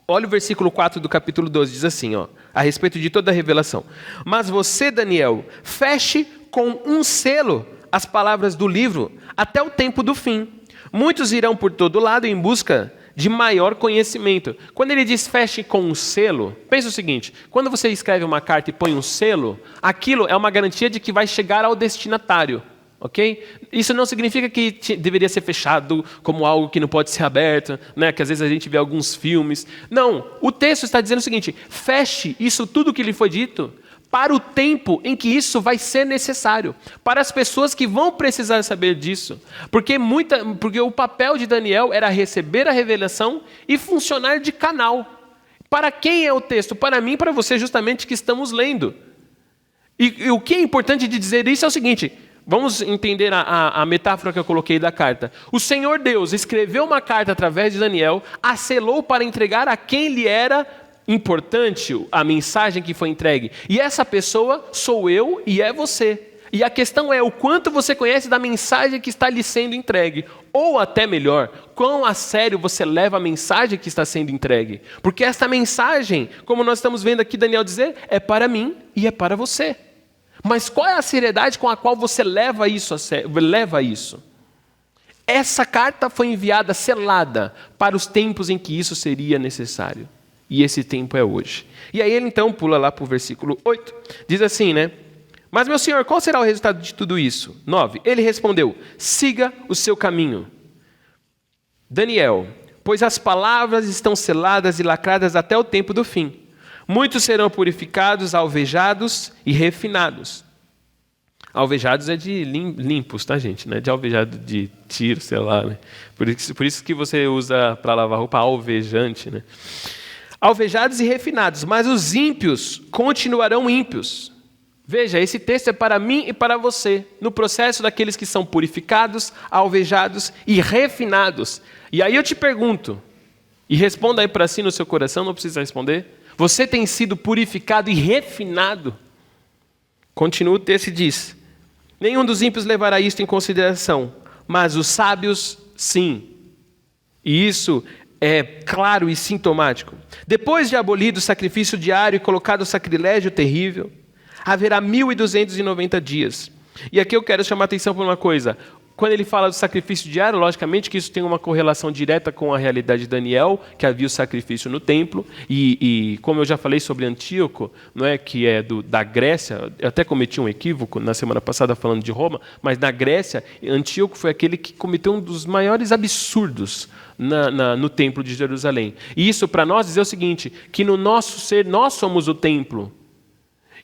olha o versículo 4 do capítulo 12, diz assim, a respeito de toda a revelação. Mas você, Daniel, feche com um selo as palavras do livro até o tempo do fim. Muitos irão por todo lado em busca de maior conhecimento. Quando ele diz feche com um selo, pensa o seguinte: quando você escreve uma carta e põe um selo, aquilo é uma garantia de que vai chegar ao destinatário. Ok? Isso não significa que deveria ser fechado como algo que não pode ser aberto, né? Que às vezes a gente vê alguns filmes. Não, o texto está dizendo o seguinte: feche isso tudo que lhe foi dito para o tempo em que isso vai ser necessário, para as pessoas que vão precisar saber disso. Porque o papel de Daniel era receber a revelação e funcionar de canal. Para quem é o texto? Para mim e para você, justamente, que estamos lendo. E o que é importante de dizer isso é o seguinte: vamos entender a metáfora que eu coloquei da carta. O Senhor Deus escreveu uma carta através de Daniel, a selou para entregar a quem lhe era importante a mensagem que foi entregue. E essa pessoa sou eu e é você. E a questão é o quanto você conhece da mensagem que está lhe sendo entregue. Ou até melhor, quão a sério você leva a mensagem que está sendo entregue. Porque essa mensagem, como nós estamos vendo aqui Daniel dizer, é para mim e é para você. Mas qual é a seriedade com a qual você leva isso? Essa carta foi enviada selada para os tempos em que isso seria necessário. E esse tempo é hoje. E aí ele então pula lá para o versículo 8. Diz assim, né? Mas meu senhor, qual será o resultado de tudo isso? 9. Ele respondeu: siga o seu caminho. Daniel, pois as palavras estão seladas e lacradas até o tempo do fim. Muitos serão purificados, alvejados e refinados. Alvejados é de limpos, tá, gente? Não é de alvejado de tiro, sei lá. Né? Por isso que você usa para lavar roupa alvejante, né? Alvejados e refinados, mas os ímpios continuarão ímpios. Veja, esse texto é para mim e para você, no processo daqueles que são purificados, alvejados e refinados. E aí eu te pergunto, e responda aí para si no seu coração, não precisa responder. Você tem sido purificado e refinado? Continua o texto e diz: nenhum dos ímpios levará isto em consideração, mas os sábios sim. E isso é claro e sintomático. Depois de abolido o sacrifício diário e colocado o sacrilégio terrível, haverá 1290 dias. E aqui eu quero chamar a atenção para uma coisa. Quando ele fala do sacrifício diário, logicamente que isso tem uma correlação direta com a realidade de Daniel, que havia o sacrifício no templo, e como eu já falei sobre Antíoco, não é, que é da Grécia, eu até cometi um equívoco na semana passada falando de Roma, mas na Grécia, Antíoco foi aquele que cometeu um dos maiores absurdos no templo de Jerusalém. E isso para nós dizer o seguinte, que no nosso ser, nós somos o templo.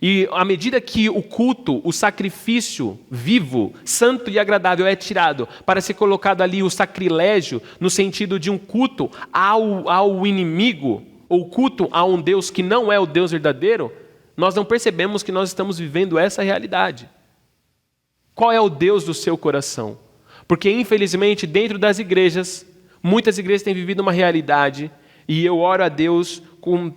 E à medida que o culto, o sacrifício vivo, santo e agradável é tirado para ser colocado ali o sacrilégio, no sentido de um culto ao inimigo, ou culto a um Deus que não é o Deus verdadeiro, nós não percebemos que nós estamos vivendo essa realidade. Qual é o Deus do seu coração? Porque infelizmente dentro das igrejas, muitas igrejas têm vivido uma realidade, e eu oro a Deus com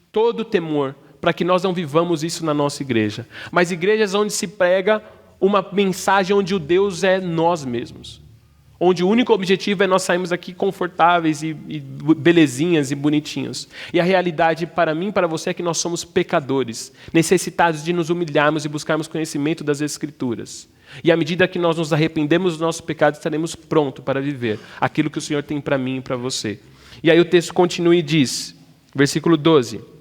todo temor, para que nós não vivamos isso na nossa igreja. Mas igrejas onde se prega uma mensagem onde o Deus é nós mesmos. Onde o único objetivo é nós sairmos aqui confortáveis e belezinhas e bonitinhos. E a realidade para mim e para você é que nós somos pecadores, necessitados de nos humilharmos e buscarmos conhecimento das Escrituras. E à medida que nós nos arrependemos dos nossos pecados, estaremos prontos para viver aquilo que o Senhor tem para mim e para você. E aí o texto continua e diz, versículo 12...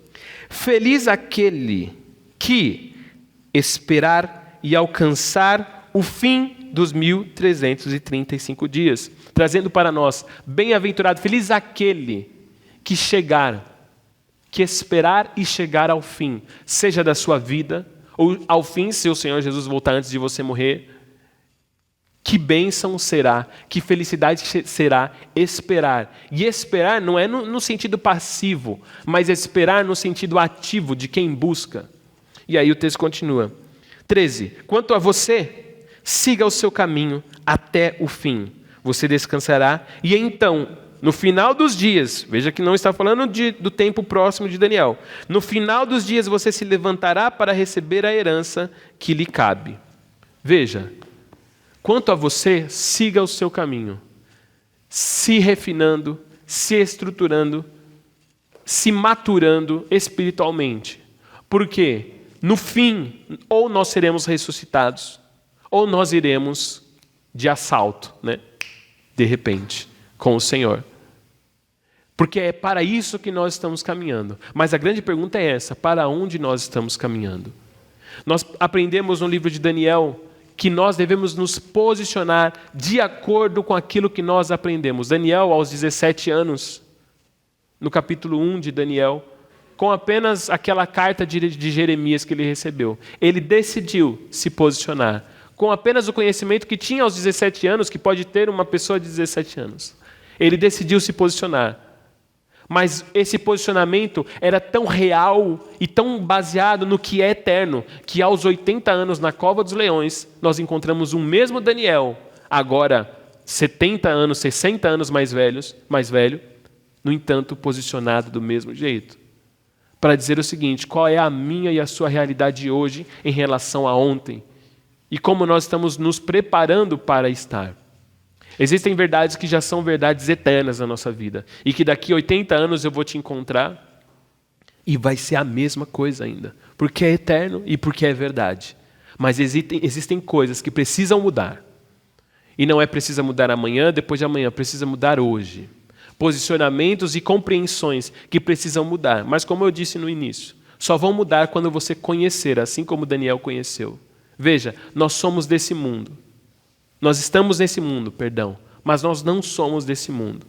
Feliz aquele que esperar e alcançar o fim dos 1335 dias, trazendo para nós, bem-aventurado, feliz aquele que chegar, que esperar e chegar ao fim, seja da sua vida, ou ao fim, se o Senhor Jesus voltar antes de você morrer. Que bênção será, que felicidade será esperar. E esperar não é no sentido passivo, mas esperar no sentido ativo de quem busca. E aí o texto continua. 13. Quanto a você, siga o seu caminho até o fim. Você descansará e então, no final dos dias, veja que não está falando do tempo próximo de Daniel. No final dos dias você se levantará para receber a herança que lhe cabe. Veja. Quanto a você, siga o seu caminho, se refinando, se estruturando, se maturando espiritualmente. Porque, no fim, ou nós seremos ressuscitados, ou nós iremos de assalto, né? De repente, com o Senhor. Porque é para isso que nós estamos caminhando. Mas a grande pergunta é essa, para onde nós estamos caminhando? Nós aprendemos no livro de Daniel que nós devemos nos posicionar de acordo com aquilo que nós aprendemos. Daniel, aos 17 anos, no capítulo 1 de Daniel, com apenas aquela carta de Jeremias que ele recebeu, ele decidiu se posicionar. Com apenas o conhecimento que tinha aos 17 anos, que pode ter uma pessoa de 17 anos. Ele decidiu se posicionar. Mas esse posicionamento era tão real e tão baseado no que é eterno, que aos 80 anos na cova dos leões, nós encontramos o mesmo Daniel, agora 70 anos, 60 anos mais velho, no entanto posicionado do mesmo jeito. Para dizer o seguinte, qual é a minha e a sua realidade hoje em relação a ontem? E como nós estamos nos preparando para estar. Existem verdades que já são verdades eternas na nossa vida. E que daqui a 80 anos eu vou te encontrar e vai ser a mesma coisa ainda. Porque é eterno e porque é verdade. Mas existem coisas que precisam mudar. E não é precisa mudar amanhã, depois de amanhã. Precisa mudar hoje. Posicionamentos e compreensões que precisam mudar. Mas como eu disse no início, só vão mudar quando você conhecer, assim como Daniel conheceu. Veja, nós somos desse mundo. Nós estamos nesse mundo, mas nós não somos desse mundo.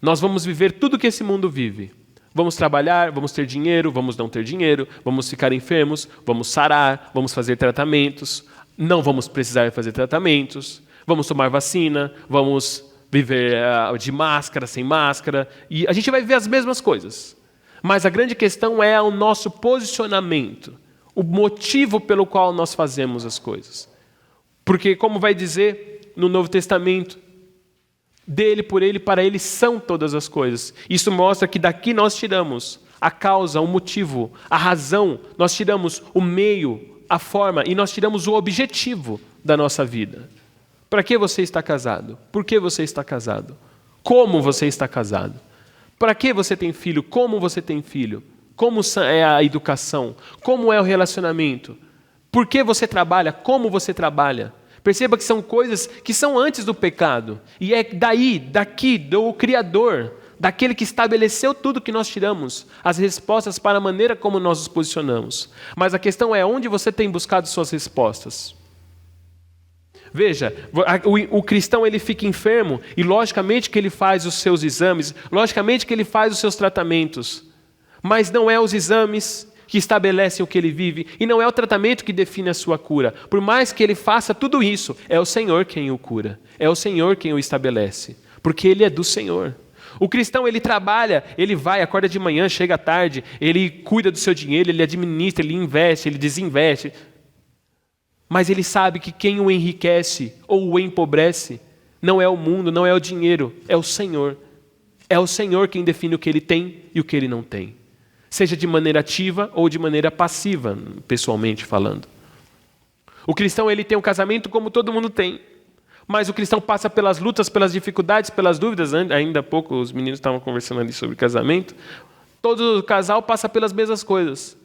Nós vamos viver tudo que esse mundo vive. Vamos trabalhar, vamos ter dinheiro, vamos não ter dinheiro, vamos ficar enfermos, vamos sarar, vamos fazer tratamentos, não vamos precisar fazer tratamentos, vamos tomar vacina, vamos viver de máscara, sem máscara, e a gente vai viver as mesmas coisas. Mas a grande questão é o nosso posicionamento, o motivo pelo qual nós fazemos as coisas. Porque, como vai dizer no Novo Testamento, dele, por ele, para ele são todas as coisas. Isso mostra que daqui nós tiramos a causa, o motivo, a razão, nós tiramos o meio, a forma e nós tiramos o objetivo da nossa vida. Para que você está casado? Por que você está casado? Como você está casado? Para que você tem filho? Como você tem filho? Como é a educação? Como é o relacionamento? Por que você trabalha? Como você trabalha? Perceba que são coisas que são antes do pecado. E é daqui, do Criador, daquele que estabeleceu tudo que nós tiramos, as respostas para a maneira como nós nos posicionamos. Mas a questão é onde você tem buscado suas respostas. Veja, o cristão ele fica enfermo e logicamente que ele faz os seus exames, logicamente que ele faz os seus tratamentos. Mas não é os exames que estabelecem o que ele vive, e não é o tratamento que define a sua cura. Por mais que ele faça tudo isso, é o Senhor quem o cura, é o Senhor quem o estabelece, porque ele é do Senhor. O cristão, ele trabalha, ele vai, acorda de manhã, chega à tarde, ele cuida do seu dinheiro, ele administra, ele investe, ele desinveste, mas ele sabe que quem o enriquece ou o empobrece não é o mundo, não é o dinheiro, é o Senhor. É o Senhor quem define o que ele tem e o que ele não tem. Seja de maneira ativa ou de maneira passiva, pessoalmente falando. O cristão ele tem um casamento como todo mundo tem, mas o cristão passa pelas lutas, pelas dificuldades, pelas dúvidas. Ainda há pouco os meninos estavam conversando ali sobre casamento. Todo casal passa pelas mesmas coisas,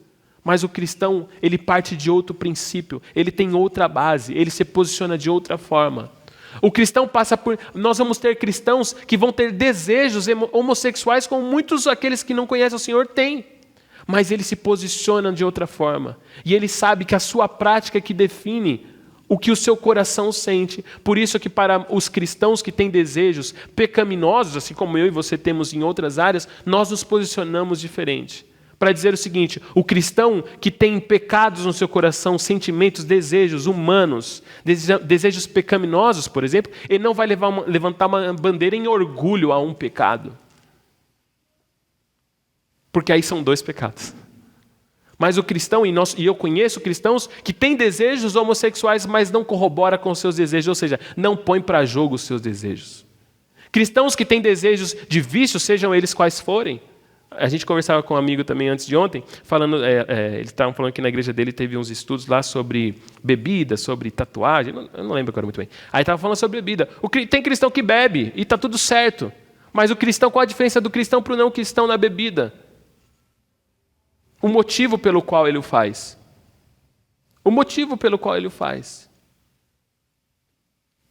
mas o cristão ele parte de outro princípio, ele tem outra base, ele se posiciona de outra forma. O cristão passa por... Nós vamos ter cristãos que vão ter desejos homossexuais como muitos aqueles que não conhecem o Senhor têm. Mas ele se posiciona de outra forma. E ele sabe que a sua prática é que define o que o seu coração sente. Por isso que para os cristãos que têm desejos pecaminosos, assim como eu e você temos em outras áreas, nós nos posicionamos diferente. Para dizer o seguinte, o cristão que tem pecados no seu coração, sentimentos, desejos humanos, desejos pecaminosos, por exemplo, ele não vai levantar uma bandeira em orgulho a um pecado. Porque aí são 2 pecados. Mas o cristão, e eu conheço cristãos que têm desejos homossexuais, mas não corrobora com os seus desejos, ou seja, não põe para jogo os seus desejos. Cristãos que têm desejos de vício, sejam eles quais forem. A gente conversava com um amigo também antes de ontem, eles estavam falando que na igreja dele teve uns estudos lá sobre bebida, sobre tatuagem, eu não lembro agora muito bem. Aí estava falando sobre bebida. Tem cristão que bebe e está tudo certo, mas o cristão, qual a diferença do cristão para o não cristão na bebida? O motivo pelo qual ele o faz. O motivo pelo qual ele o faz.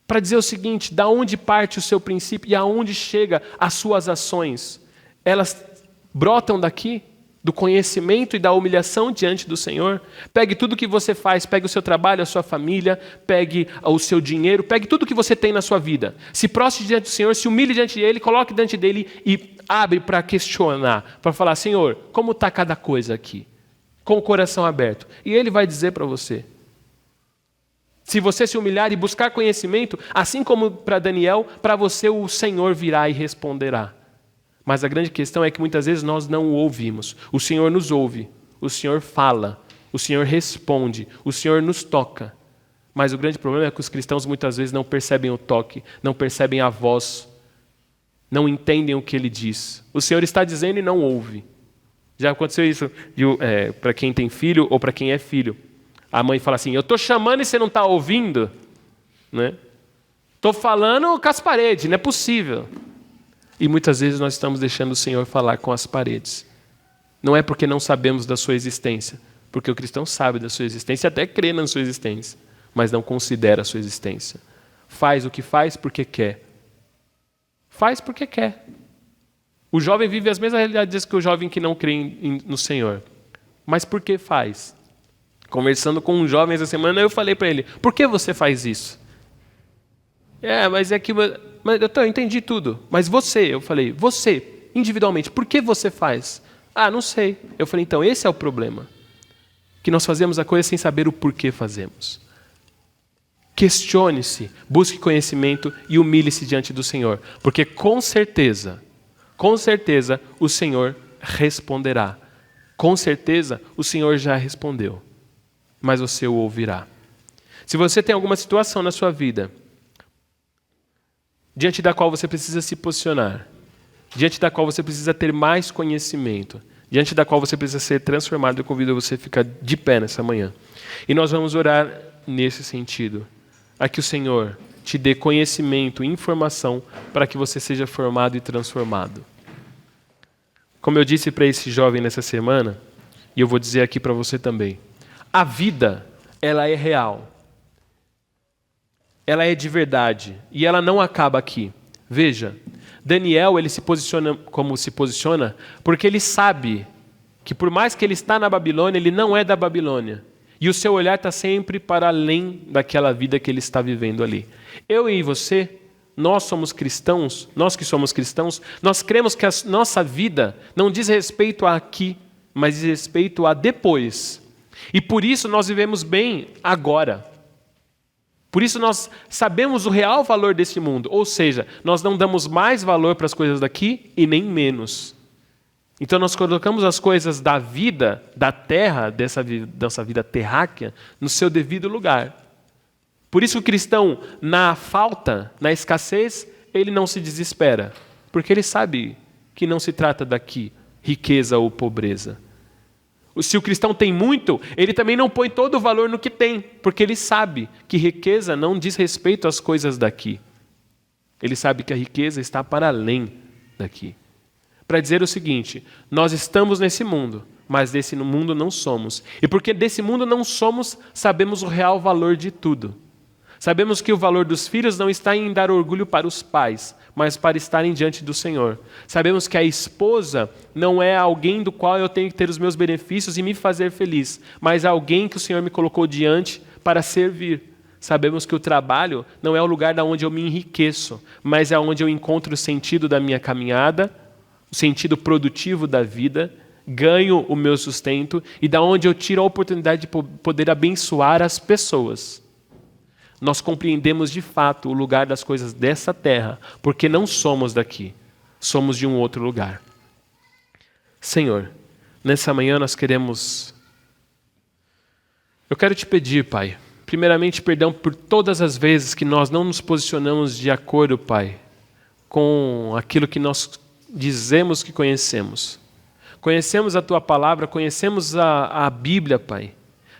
Para dizer o seguinte, da onde parte o seu princípio e aonde chega as suas ações? Elas brotam daqui, do conhecimento e da humilhação diante do Senhor. Pegue tudo que você faz, pegue o seu trabalho, a sua família, pegue o seu dinheiro, pegue tudo que você tem na sua vida. Se prostre diante do Senhor, se humilhe diante dele, coloque diante dele e abre para questionar, para falar, Senhor, como está cada coisa aqui? Com o coração aberto. E ele vai dizer para você. Se você se humilhar e buscar conhecimento, assim como para Daniel, para você o Senhor virá e responderá. Mas a grande questão é que muitas vezes nós não o ouvimos. O Senhor nos ouve, o Senhor fala, o Senhor responde, o Senhor nos toca. Mas o grande problema é que os cristãos muitas vezes não percebem o toque, não percebem a voz, não entendem o que ele diz. O Senhor está dizendo e não ouve. Já aconteceu isso para quem tem filho ou para quem é filho. A mãe fala assim, eu estou chamando e você não está ouvindo? Estou falando com as paredes, não é possível. E muitas vezes nós estamos deixando o Senhor falar com as paredes. Não é porque não sabemos da sua existência, porque o cristão sabe da sua existência, até crê na sua existência, mas não considera a sua existência. Faz o que faz porque quer. Faz porque quer. O jovem vive as mesmas realidades que o jovem que não crê no Senhor. Mas por que faz? Conversando com um jovem essa semana, eu falei para ele, por que você faz isso? Mas é que... Mas eu entendi tudo. Mas eu falei, você, individualmente, por que você faz? Não sei. Eu falei, então, esse é o problema. Que nós fazemos a coisa sem saber o porquê fazemos. Questione-se, busque conhecimento e humilhe-se diante do Senhor. Porque com certeza, o Senhor responderá. Com certeza, o Senhor já respondeu. Mas você o ouvirá. Se você tem alguma situação na sua vida diante da qual você precisa se posicionar, diante da qual você precisa ter mais conhecimento, diante da qual você precisa ser transformado, eu convido você a ficar de pé nessa manhã. E nós vamos orar nesse sentido, a que o Senhor te dê conhecimento e informação para que você seja formado e transformado. Como eu disse para esse jovem nessa semana, e eu vou dizer aqui para você também, a vida, ela é real. Ela é de verdade e ela não acaba aqui. Veja, Daniel ele se posiciona como se posiciona porque ele sabe que por mais que ele está na Babilônia, ele não é da Babilônia. E o seu olhar está sempre para além daquela vida que ele está vivendo ali. Eu e você, nós somos cristãos, nós que somos cristãos, nós cremos que a nossa vida não diz respeito a aqui, mas diz respeito a depois. E por isso nós vivemos bem agora. Por isso nós sabemos o real valor desse mundo, ou seja, nós não damos mais valor para as coisas daqui e nem menos. Então nós colocamos as coisas da vida, da terra, dessa vida terráquea, no seu devido lugar. Por isso o cristão, na falta, na escassez, ele não se desespera, porque ele sabe que não se trata daqui, riqueza ou pobreza. Se o cristão tem muito, ele também não põe todo o valor no que tem, porque ele sabe que riqueza não diz respeito às coisas daqui. Ele sabe que a riqueza está para além daqui. Para dizer o seguinte, nós estamos nesse mundo, mas desse mundo não somos. E porque desse mundo não somos, sabemos o real valor de tudo. Sabemos que o valor dos filhos não está em dar orgulho para os pais, mas para estarem diante do Senhor. Sabemos que a esposa não é alguém do qual eu tenho que ter os meus benefícios e me fazer feliz, mas alguém que o Senhor me colocou diante para servir. Sabemos que o trabalho não é o lugar onde eu me enriqueço, mas é onde eu encontro o sentido da minha caminhada, o sentido produtivo da vida, ganho o meu sustento e da onde eu tiro a oportunidade de poder abençoar as pessoas. Nós compreendemos de fato o lugar das coisas dessa terra, porque não somos daqui, somos de um outro lugar. Senhor, nessa manhã eu quero te pedir, Pai, primeiramente perdão por todas as vezes que nós não nos posicionamos de acordo, Pai, com aquilo que nós dizemos que conhecemos. Conhecemos a Tua Palavra, conhecemos a Bíblia, Pai.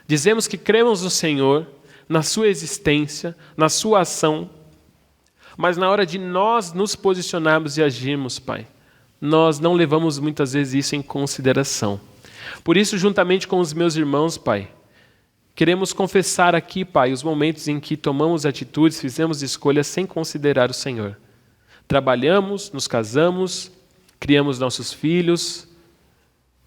Dizemos que cremos no Senhor, na Sua existência, na Sua ação, mas na hora de nós nos posicionarmos e agirmos, Pai, nós não levamos muitas vezes isso em consideração. Por isso, juntamente com os meus irmãos, Pai, queremos confessar aqui, Pai, os momentos em que tomamos atitudes, fizemos escolhas sem considerar o Senhor. Trabalhamos, nos casamos, criamos nossos filhos,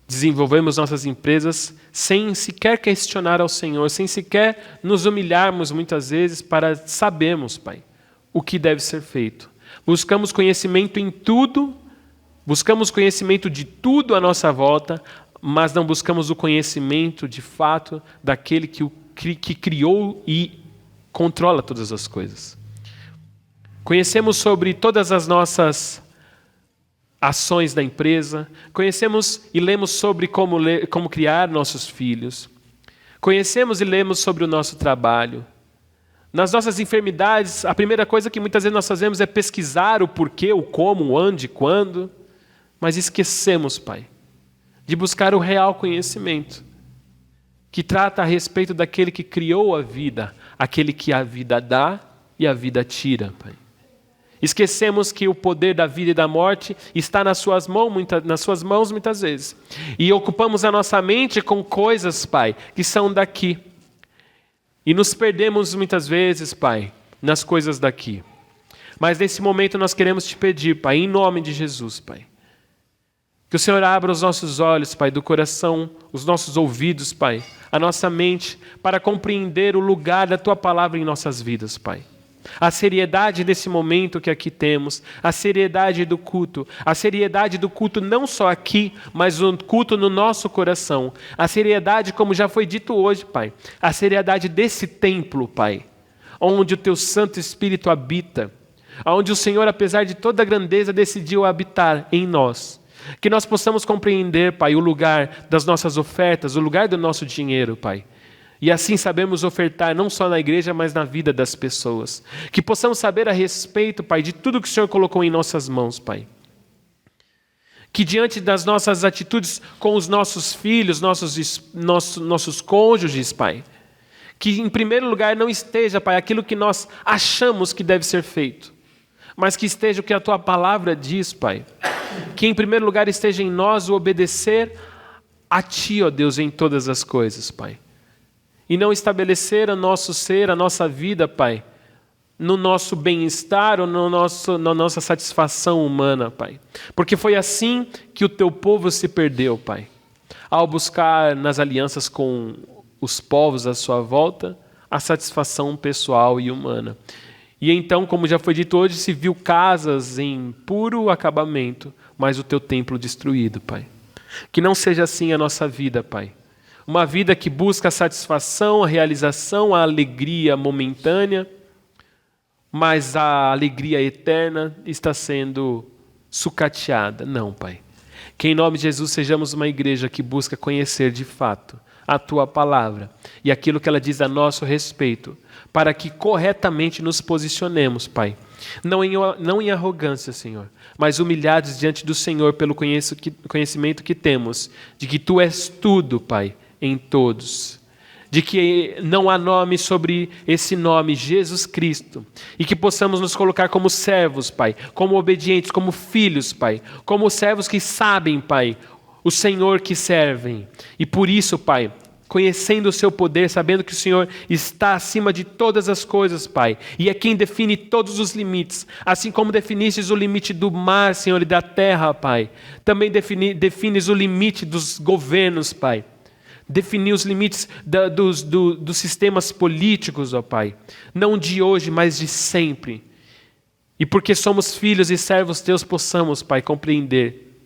desenvolvemos nossas empresas sem sequer questionar ao Senhor, sem sequer nos humilharmos muitas vezes para sabermos, Pai, o que deve ser feito. Buscamos conhecimento em tudo, buscamos conhecimento de tudo à nossa volta, mas não buscamos o conhecimento de fato daquele que criou e controla todas as coisas. Conhecemos sobre todas as nossas ações da empresa, conhecemos e lemos sobre como criar nossos filhos, conhecemos e lemos sobre o nosso trabalho. Nas nossas enfermidades, a primeira coisa que muitas vezes nós fazemos é pesquisar o porquê, o como, o onde, quando, mas esquecemos, Pai, de buscar o real conhecimento, que trata a respeito daquele que criou a vida, aquele que a vida dá e a vida tira, Pai. Esquecemos que o poder da vida e da morte está nas suas mãos muitas vezes. E ocupamos a nossa mente com coisas, Pai, que são daqui. E nos perdemos muitas vezes, Pai, nas coisas daqui. Mas nesse momento nós queremos te pedir, Pai, em nome de Jesus, Pai, que o Senhor abra os nossos olhos, Pai, do coração, os nossos ouvidos, Pai, a nossa mente, para compreender o lugar da Tua Palavra em nossas vidas, Pai. A seriedade desse momento que aqui temos, a seriedade do culto não só aqui, mas o culto no nosso coração, a seriedade, como já foi dito hoje, Pai, a seriedade desse templo, Pai, onde o Teu Santo Espírito habita, onde o Senhor, apesar de toda a grandeza, decidiu habitar em nós. Que nós possamos compreender, Pai, o lugar das nossas ofertas, o lugar do nosso dinheiro, Pai. E assim sabemos ofertar não só na igreja, mas na vida das pessoas. Que possamos saber a respeito, Pai, de tudo que o Senhor colocou em nossas mãos, Pai. Que diante das nossas atitudes com os nossos filhos, nossos cônjuges, Pai, que em primeiro lugar não esteja, Pai, aquilo que nós achamos que deve ser feito, mas que esteja o que a Tua Palavra diz, Pai. Que em primeiro lugar esteja em nós o obedecer a Ti, ó Deus, em todas as coisas, Pai. E não estabelecer o nosso ser, a nossa vida, Pai, no nosso bem-estar ou na nossa satisfação humana, Pai. Porque foi assim que o Teu povo se perdeu, Pai. Ao buscar nas alianças com os povos à sua volta, a satisfação pessoal e humana. E então, como já foi dito hoje, se viu casas em puro acabamento, mas o Teu templo destruído, Pai. Que não seja assim a nossa vida, Pai. Uma vida que busca a satisfação, a realização, a alegria momentânea, mas a alegria eterna está sendo sucateada. Não, Pai. Que em nome de Jesus sejamos uma igreja que busca conhecer de fato a Tua Palavra e aquilo que ela diz a nosso respeito, para que corretamente nos posicionemos, Pai. Não em arrogância, Senhor, mas humilhados diante do Senhor pelo conhecimento que temos, de que Tu és tudo, Pai, em todos, de que não há nome sobre esse nome, Jesus Cristo, e que possamos nos colocar como servos, Pai, como obedientes, como filhos, Pai, como servos que sabem, Pai, o Senhor que servem, e por isso, Pai, conhecendo o Seu poder, sabendo que o Senhor está acima de todas as coisas, Pai, e é quem define todos os limites, assim como definistes o limite do mar, Senhor, e da terra, Pai, também defines o limite dos governos, Pai. definir os limites dos sistemas políticos, ó Pai, não de hoje, mas de sempre. E porque somos filhos e servos teus, possamos, Pai, compreender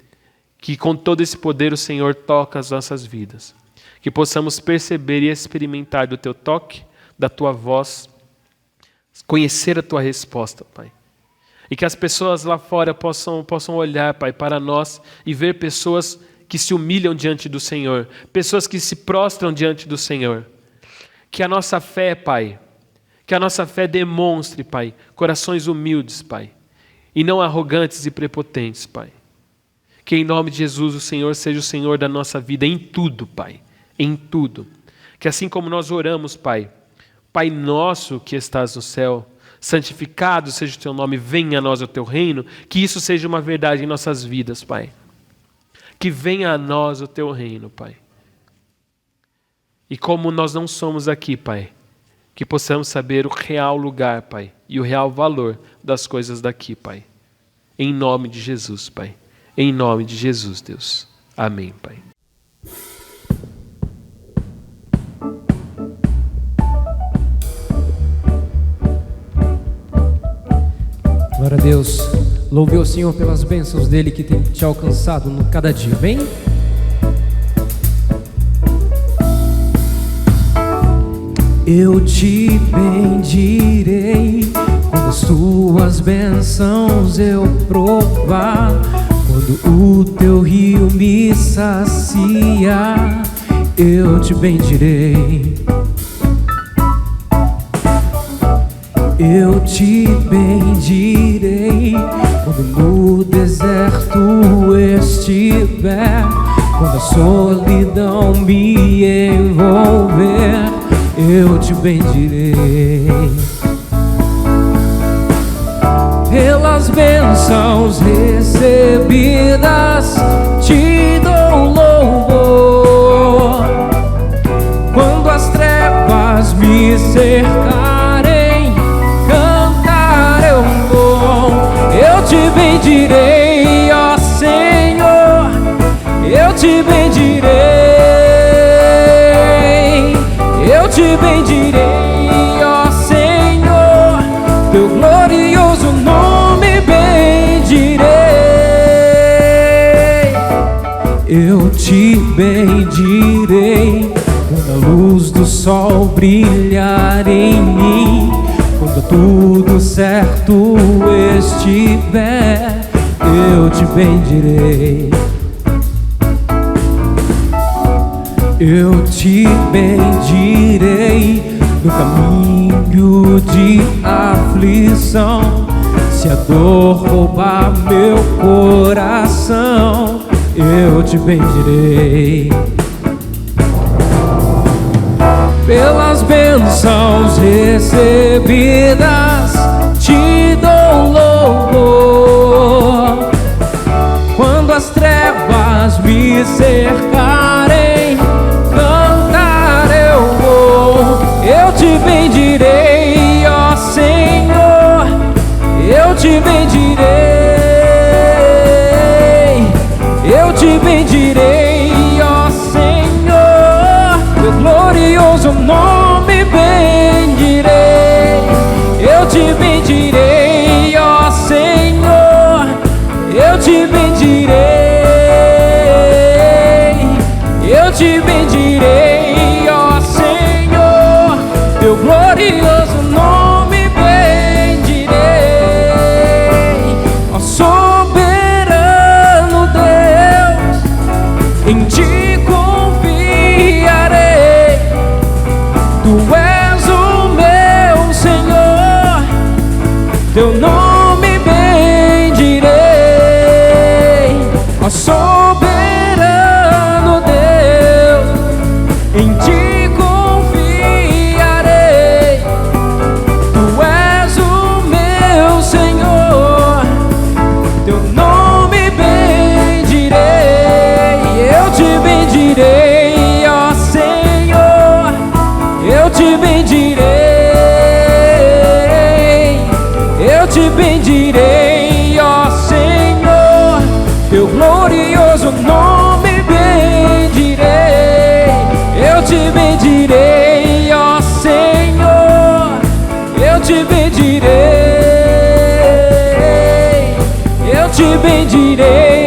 que com todo esse poder o Senhor toca as nossas vidas. Que possamos perceber e experimentar do teu toque, da tua voz, conhecer a tua resposta, Pai. E que as pessoas lá fora possam olhar, Pai, para nós e ver pessoas que se humilham diante do Senhor, pessoas que se prostram diante do Senhor. Que a nossa fé, Pai, que a nossa fé demonstre, Pai, corações humildes, Pai, e não arrogantes e prepotentes, Pai. Que em nome de Jesus o Senhor seja o Senhor da nossa vida em tudo, Pai, em tudo. Que assim como nós oramos, Pai, Pai nosso que estás no céu, santificado seja o teu nome, venha a nós o teu reino, que isso seja uma verdade em nossas vidas, Pai. Que venha a nós o teu reino, Pai. E como nós não somos aqui, Pai, que possamos saber o real lugar, Pai, e o real valor das coisas daqui, Pai. Em nome de Jesus, Pai. Em nome de Jesus, Deus. Amém, Pai. Glória a Deus. Louve o Senhor pelas bênçãos dele que tem te alcançado no cada dia. Vem. Eu te bendirei quando as tuas bênçãos eu provar, quando o teu rio me saciar, eu te bendirei. Eu te bendirei quando no deserto estiver, quando a solidão me envolver, eu te bendirei. Pelas bênçãos recebidas te dou louvor, quando as trevas me cercarem, cantar eu vou. Eu te bendirei, ó Senhor, eu te bendirei. Eu te bendirei, ó Senhor, teu glorioso nome bendirei. Eu te bendirei quando a luz do sol brilhar em mim, quando tudo certo estiver, eu te bendirei. Eu te bendirei no caminho de aflição, se a dor roubar meu coração, eu te bendirei. Pelas bênçãos recebidas te dou louvor, quando as trevas me cercarem, eu te bendirei, ó Senhor, eu te bendirei. Eu te bendirei, ó Senhor, teu glorioso nome bendirei. Eu te bendirei, ó Senhor, eu te bendirei. Eu te bendirei, ó Senhor, teu glorioso nome bendirei. Ó soberano Deus, em ti confiarei. Tu és o meu Senhor, teu nome bendirei. Ó soberano Deus, em ti confiarei. Tu és o meu Senhor, teu nome bendirei. Eu te bendirei, ó Senhor, eu te bendirei. Eu te bendirei, ó Senhor, teu glorioso nome bendirei. te bendirei, eu te bendirei.